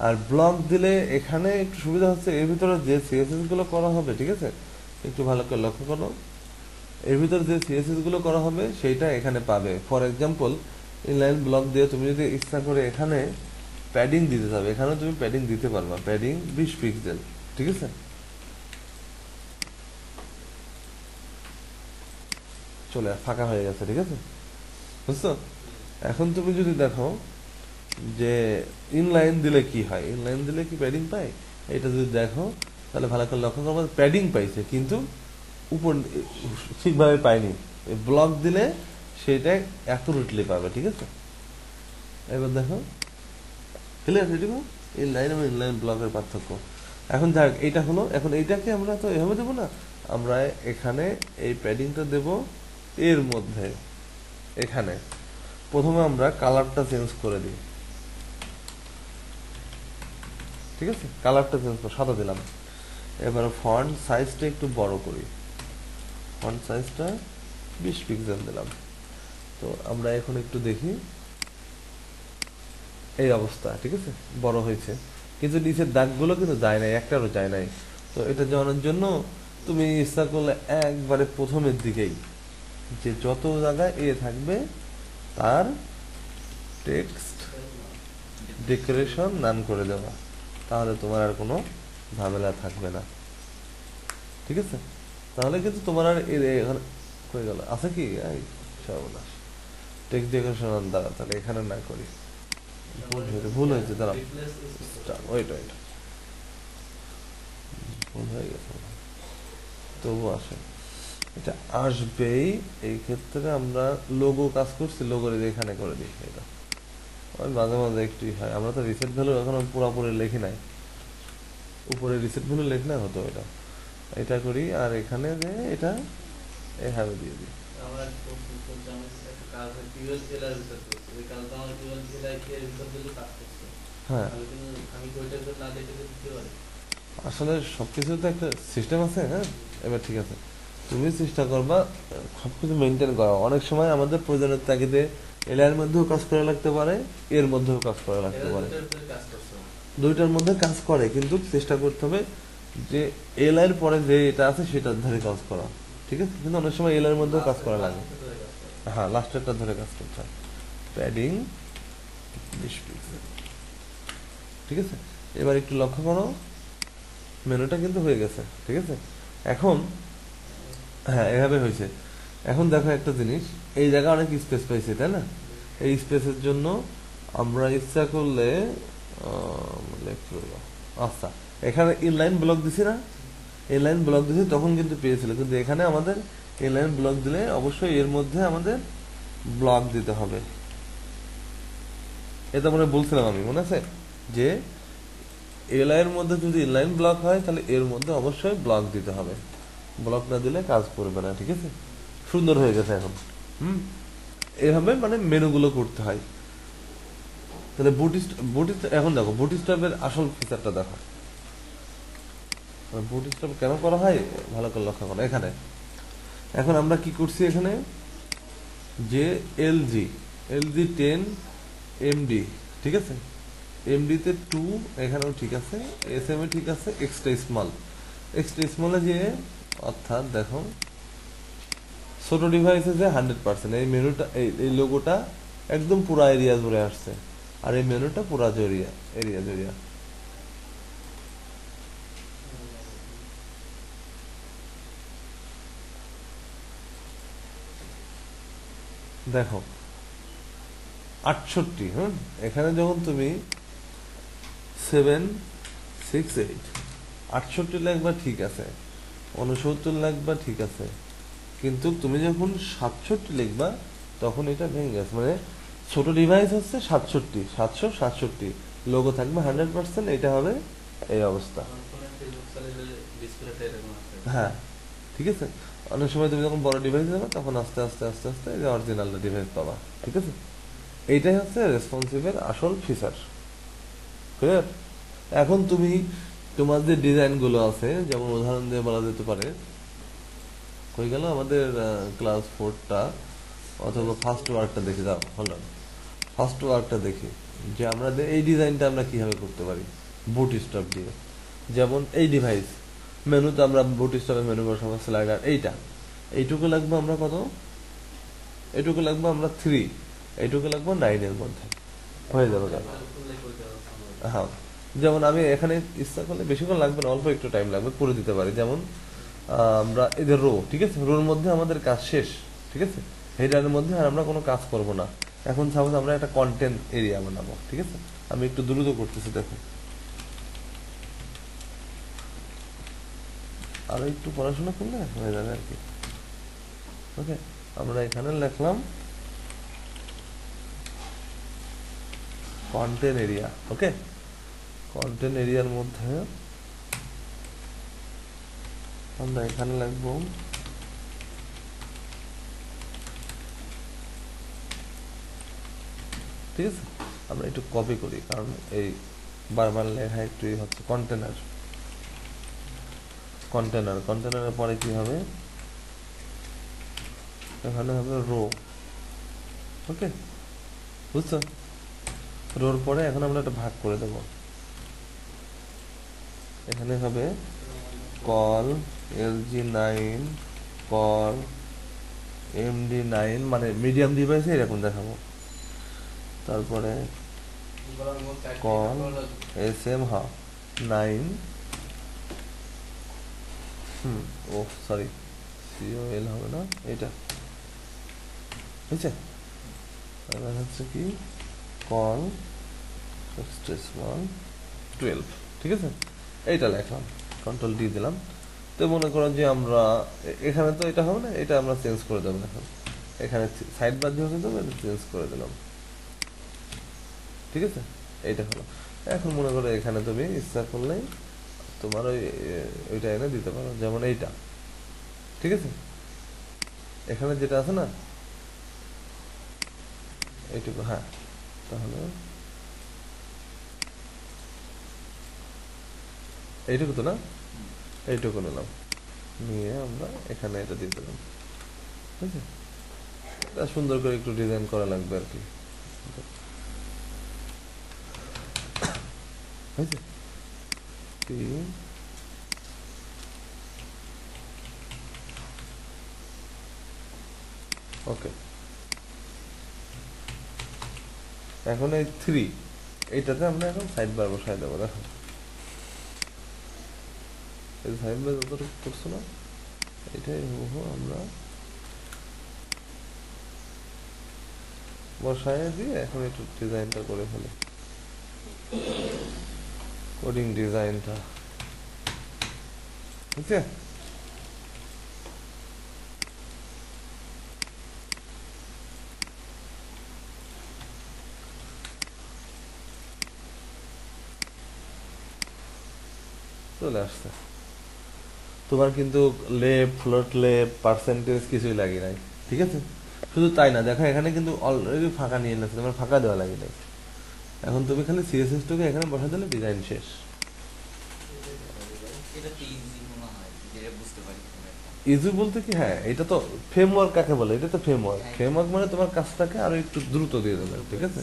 আর ব্লক দিলে এখানে একটু সুবিধা হচ্ছে, এর ভিতরে যে সিএসএস গুলো করা হবে, ঠিক আছে, একটু ভালো করে লক্ষ্য করো, এর ভিতরে যে সিএসএস গুলো করা হবে সেইটা এখানে পাবে। ফর এক্সাম্পল, ইনলাইন ব্লক দিয়ে তুমি যদি ইচ্ছা করে এখানে প্যাডিং দিতে যাবে, এখানে তুমি প্যাডিং দিতে পারবা, প্যাডিং 20 পিক্সেল, ঠিক আছে। চলে ফাঁকা হয়ে গেছে, ঠিক আছে, বুঝছো। এখন তুমি যদি দেখো যে ইনলাইন দিলে কি হয়, ইনলাইন দিলে কি প্যাডিং পায়, এটা যদি দেখো তাহলে ভালো করে লক্ষ্য করবো, প্যাডিং পাইছে কিন্তু উপর ঠিকভাবে পায়নি। ব্লক দিলে সেটা অ্যাকুরেটলি পাবে, ঠিক আছে। এবার দেখো ক্লিয়ার, এটুকু ইনলাইন এবং ইনলাইন ব্লকের পার্থক্য। এখন যাক, এইটা হলো। এখন এইটাকে আমরা তো এভাবে দেবো না, আমরা এখানে এই প্যাডিংটা দেব এর মধ্যে, এখানে প্রথমে আমরা কালারটা চেঞ্জ করে দিই, ঠিক আছে, কালারটা চেঞ্জ করে সাদা দিলাম। এবার ফন্ট সাইজটা একটু বড় করি, ফন্ট সাইজটা 20 পিক্সেল দিলাম। তো আমরা এখন একটু দেখি এই অবস্থা, ঠিক আছে, বড় হয়েছে, কিন্তু নিচের দাগগুলো কিন্তু যায় নাই, একটারও যায় নাই। তো এটা জানার জন্য তুমি ইচ্ছা করলে একবারে প্রথমের দিকেই যে যত জায়গায় এ থাকবে তার টেক্সট ডেকোরেশন নান করে দেওয়া, তাহলে তোমার আর কোনো ঝামেলা থাকবে না, ঠিক আছে। তাহলে কিন্তু তোমার আর এখানে হয়ে গেল আছে কি সর্বনাশ, টেক্সট ডেকোরেশন দ্বারা, তাহলে এখানে না করি, ভুল হয়েছে, দাঁড়াও, ওইটা ভুল হয়ে গেছে, তবু আসে, এটা আসবেই। এই ক্ষেত্রে আমরা লোগো কাজ করছি, লোগোর এখানে করে দিই, এটা ওই মাঝে মাঝে একটু হয়, আমরা তো রিসেট ভ্যালু এখনো পুরোপুরি লিখি নাই, উপরে রিসেট ভ্যালু লিখলে হতো, এটা করি, আর এখানে যে এটা এভাবে দিয়ে দিই। আমার একটা কাজ হয় টুয়েলভ এলার ভিতর করছি, ওই কাজটা আমার টুয়েলভ এলার এর ভিতর দিলে কাজ করছে। হ্যাঁ, আমি ওইটার ভিতর না দেখে দিতে পারি। আসলে সবকিছু তো একটা সিস্টেম আছে। হ্যাঁ, এবার ঠিক আছে, তুমি চেষ্টা করবা সবকিছু মেনটেন করা। অনেক সময় আমাদের প্রয়োজনের তাগিদে এর মধ্যেও কাজ করা লাগতে পারে, এর মধ্যেও কাজ করা লাগতে পারে, দুইটার মধ্যে কাজ করে, কিন্তু চেষ্টা করতে হবে যে এল এর পরে যে এটা আছে সেটার ধরে কাজ করা, ঠিক আছে। কিন্তু অনেক সময় এল এর মধ্যেও কাজ করা লাগে, হ্যাঁ, লাস্টেরটা ধরে কাজ করতে হয়। প্যাডিং 20 পিক্সেল, ঠিক আছে। এবার একটু লক্ষ্য করো, মেনুটা কিন্তু হয়ে গেছে, ঠিক আছে। এখন হ্যাঁ, এভাবে হয়েছে। এখন দেখো একটা জিনিস, এই জায়গায় অনেক স্পেস পাইছে, তাই না? এই স্পেসের জন্য আমরা ইচ্ছা করলে আচ্ছা, এখানে ইনলাইন ব্লক দিছি না, ইনলাইন ব্লক দিছি, তখন কিন্তু পেয়েছিল, কিন্তু এখানে আমাদের ইনলাইন ব্লক দিলে অবশ্যই এর মধ্যে আমাদের ব্লক দিতে হবে। এটা মনে বলছিলাম আমি, মনে আছে যে এল এর মধ্যে যদি ইনলাইন ব্লক হয় তাহলে এর মধ্যে অবশ্যই ব্লক দিতে হবে, ব্লক না দিলে কাজ করবে না, ঠিক আছে। সুন্দর হয়ে গেছে এখন। এভাবে মানে মেনুগুলো করতে হয়। তাহলে এখন দেখো বুটস্ট্র্যাপের আসল ফিচারটা দেখো, বুটস্ট্র্যাপ কেন করা হয় ভালো করে লক্ষ্য করো। এখানে এখন আমরা কি করছি, এখানে যে এলজি 10 এমডি, ঠিক আছে, এমডি তে 2, এখানেও ঠিক আছে, এস এম এ ঠিক আছে, এক্সট্রা স্মলে যে অর্থাৎ দেখো ছোট ডিভাইসে যে 100%, এই মেনুটা এই লোগোটা একদম পুরা এরিয়া জুড়ে আসছে, আর এই মেনুটা পুরা এরিয়া জড়িয়া। দেখো 68, হ্যাঁ, এখানে যখন তুমি 768 68 লাগবা, ঠিক আছে, 69 লাগবা, ঠিক আছে, কিন্তু তুমি যখন 67 লিখবা তখন এটা ভেঙে গেছে, মানে ছোট ডিভাইস হচ্ছে 767, লোগো থাকবে 100%, এটা হবে এই অবস্থা। হ্যাঁ, ঠিক আছে। অনেক সময় তুমি যখন বড় ডিভাইস যাবে তখন আস্তে আস্তে আস্তে আস্তে এই অরিজিনাল ডিভাইস পাবা, ঠিক আছে। এইটাই হচ্ছে রেসপন্সিভের আসল ফিচার, ক্লিয়ার। এখন তুমি তোমার যে ডিজাইন গুলো আছে, যেমন উদাহরণ দিয়ে বলা যেতে পারে, হয়ে গেল আমাদের ক্লাস 4টা অথবা ফার্স্ট ওয়ার্কটা দেখে যাও, হলো ফার্স্ট ওয়ার্কটা দেখি যে আমরা এই ডিজাইনটা আমরা কিভাবে করতে পারি বুটস্ট্র্যাপ দিয়ে। যেমন এই ডিভাইস মেনুতে আমরা বুটস্ট্র্যাপে মেনু বসাবো, স্লাইডার এইটুকু লাগবে আমরা কত, এইটুকু লাগবে আমরা 3, এইটুকু লাগবে 9 এর মধ্যে হয়ে যাবে। হ্যাঁ, যেমন আমি এখানে ইচ্ছা করলে বেশিক্ষণ লাগবে না, অল্প একটু টাইম লাগবে, করে দিতে পারি। যেমন আমরা এদের রো, ঠিক আছে, রোর মধ্যে আমাদের কাজ শেষ, ঠিক আছে, হেডারের মধ্যে আর আমরা কোনো কাজ করব না। এখন সাপোজ আমরা একটা কন্টেন্ট এরিয়া বানাবো, ঠিক আছে, আমি একটু দ্রুত করতেছি, দেখো আরো একটু পড়াশোনা করলে হয়ে যাবে আর কি। ওকে, আমরা এখানে লিখলাম কন্টেন্ট এরিয়া। ওকে, কন্টেন্ট এরিয়ার মধ্যে আমরা এখানে লিখবো ঠিক আছে, আমরা একটু কপি করি কারণ এই বারবার লেখা একটু হচ্ছে। কন্টেনার, কন্টেনারের পরে কি হবে, এখানে হবে রো। ওকে, বুঝছো? রোর পরে এখন আমরা একটা ভাগ করে দেব, এখানে হবে কল LG9 কল MD9, মানে মিডিয়াম ডিভাইসে এরকম দেখাবো। তারপরে কল SM 9, ও সরি COL হবে না এটা, বুঝছে? এবার হচ্ছে কি কল স্ট্রেস1 12, ঠিক আছে, এইটা লেখলাম, কন্ট্রোল ডি দিলাম। তো মনে করো যে আমরা এখানে তো এটা হবে না, এটা আমরা চেঞ্জ করে দেবো এখন, এখানে সাইড বার দিয়ে দেবো, এটা চেঞ্জ করে দিলাম, ঠিক আছে, এইটা হলো। এখন মনে করো এখানে তুমি ইচ্ছা করলেই তোমার ওইটা এনে দিতে পারো, যেমন এইটা, ঠিক আছে, এখানে যেটা আছে না এইটুকু, হ্যাঁ, তাহলে এইটুকু তো না, এইটুকু নিলাম, নিয়ে আমরা এখানে এটা দিয়ে দিলাম, ঠিক আছে। এটা সুন্দর করে একটু ডিজাইন করা লাগবে আর কি, হয়েছে? ওকে, এখন এই 3 এইটাতে আমরা এখন সাইড বার বসাই দেবো। দেখো এই সাইড বার যতটুকু করছো না, এটাই হুবহু আমরা বসায় দিয়ে এখন একটু ডিজাইনটা করে ফেলি, কোডিং ডিজাইনটা, ঠিক আছে। চলে আসছে, তোমার কিন্তু লেপ, ফ্লোট লেপ, পার্সেন্টেজ কিছুই লাগে নাই, ঠিক আছে। শুধু তাই না, দেখো এখানে কিন্তু অলরেডি ফাঁকা নিয়ে নিচ্ছে, তোমার ফাঁকা দেওয়া লাগে নাই। এখন তুমি খালি CSS2 এখানে বসা দিলে ডিজাইন শেষ। ইজি বলতে কি, হ্যাঁ এটা তো ফ্রেমওয়ার্ক কাকে বলে, এটা তো ফ্রেমওয়ার্ক। ফ্রেমওয়ার্ক মানে তোমার কাজটাকে আরো একটু দ্রুত দিয়ে দেবে, ঠিক আছে।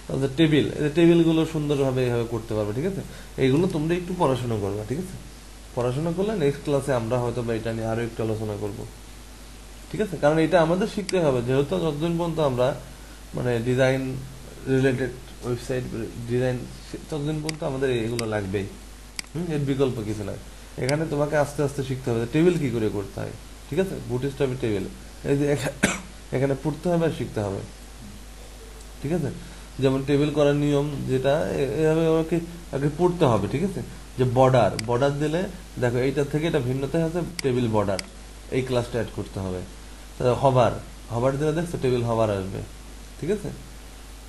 তাহলে টেবিল, এই টেবিলগুলো সুন্দরভাবে এইভাবে করতে পারবে, ঠিক আছে। এইগুলো তোমরা একটু পড়াশোনা করবে, ঠিক আছে। পড়াশোনা করলে নেক্সট ক্লাসে আমরা হয়তো বা এটা নিয়ে আরো একটু আলোচনা করব, ঠিক আছে। কারণ এটা আমাদের শিখতে হবে, যেহেতু যতদিন পর্যন্ত আমরা মানে ডিজাইন রিলেটেড ওয়েবসাইট ডিজাইন, ততদিন পর্যন্ত আমাদের এগুলো লাগবেই, এর বিকল্প কিছু নাই। এখানে তোমাকে আস্তে আস্তে শিখতে হবে টেবিল কি করে করতে হয়, ঠিক আছে। বুটস্ট্র্যাপের টেবিল, এই যে এখানে পড়তে হবে আর শিখতে হবে, ঠিক আছে। যেমন টেবিল করার নিয়ম যেটা, এভাবে ওকে আগে পড়তে হবে, ঠিক আছে। যে বর্ডার, বর্ডার দিলে দেখো এইটা থেকে এটা ভিন্নতা আছে, টেবিল বর্ডার, এই ক্লাসটা অ্যাড করতে হবে। হভার, হভার দিলে দেখছো টেবিল হভার আসবে, ঠিক আছে।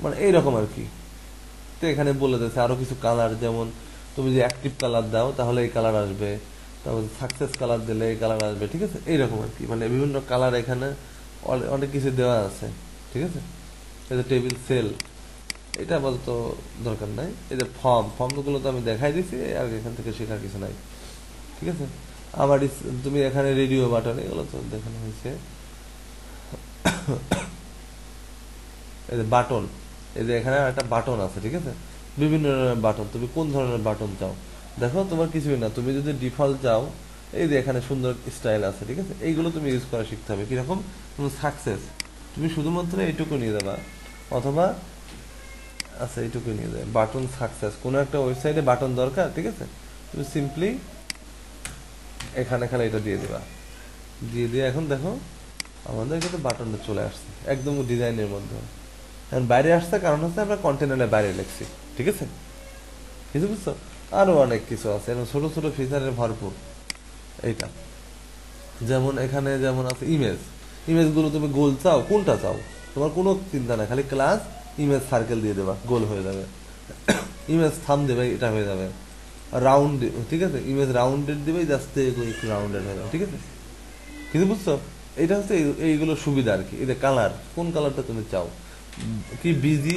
মানে এইরকম আর কি। তো এখানে বলে দিয়েছে আরো কিছু কালার, যেমন তুমি যে অ্যাক্টিভ কালার দাও তাহলে এই কালার আসবে, তারপর সাকসেস কালার দিলে এই কালার আসবে, ঠিক আছে। এইরকম আর কি, মানে বিভিন্ন কালার এখানে অনেক কিছু দেওয়া আছে, ঠিক আছে। এই যে টেবিল সেল, এটা আপাতত দরকার নাই। এই যে ফর্মগুলো তো আমি দেখাই দিছি, আর এখান থেকে শেখার কিছু নাই, ঠিক আছে। আবার তুমি এখানে রেডিও বাটন, এগুলো তো দেখানো হয়েছে। এই যে বাটন, এই যে এখানে একটা বাটন আছে, ঠিক আছে। বিভিন্ন ধরনের বাটন, তুমি কোন ধরনের বাটন চাও দেখো, তোমার কিছুই না। তুমি যদি ডিফল্ট চাও, এই যে এখানে সুন্দর স্টাইল আছে, ঠিক আছে। এইগুলো তুমি ইউজ করা শিখতে হবে। কিরকম, তুমি সাকসেস, তুমি শুধুমাত্র এইটুকু নিয়ে যাবা, অথবা আচ্ছা এইটুকু নিয়ে যাবে বাটন সাকসেস। কোনো একটা ওয়েবসাইটে বাটন দরকার, ঠিক আছে, তুমি সিম্পলি এখানে খালি এটা দিয়ে দিবা, দিয়ে দিয়ে এখন দেখো আমাদের কিন্তু বাটনটা চলে আসছে একদম ডিজাইনের মধ্যে। এখন বাইরে আসছে কারণ হচ্ছে আমরা কন্টেনারের বাইরে লিখছি, ঠিক আছে। কিছু বুঝছো, আরো অনেক কিছু আছে, এবং ছোট ছোট ফিচারের ভরপুর এইটা। যেমন এখানে যেমন আছে ইমেজ, ইমেজগুলো তুমি গোল চাও, কোনটা চাও তোমার কোনো চিন্তা নাই, খালি ক্লাস ইমেজ সার্কেল দিয়ে দেবা, গোল হয়ে যাবে। ইমেজ থাম দেবে, এটা হয়ে যাবে রাউন্ড, ঠিক আছে। ইমেজ রাউন্ডেড দিবে, জাস্ট একটু রাউন্ডেড হয়ে যাবে, ঠিক আছে। কিন্তু বুঝছো, এটা হচ্ছে এইগুলো সুবিধা আর কি। এই যে কালার, কোন কালারটা তুমি চাও, কি বিজি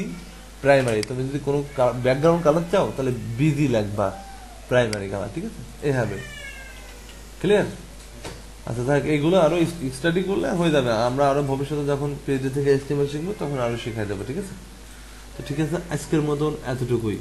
প্রাইমারি, তুমি যদি কোনো ব্যাকগ্রাউন্ড কালার চাও তাহলে বিজি লাগবা প্রাইমারি কালার, ঠিক আছে, এইভাবে ক্লিয়ার। আচ্ছা থাক, এইগুলো আরো স্টাডি করলে হয়ে যাবে, আমরা আরো ভবিষ্যতে যখন পেজে থেকে এস্টিমেট শিখবো তখন আরো শেখাই দেবো, ঠিক আছে। তো ঠিক আছে, আজকের মতন এতটুকুই।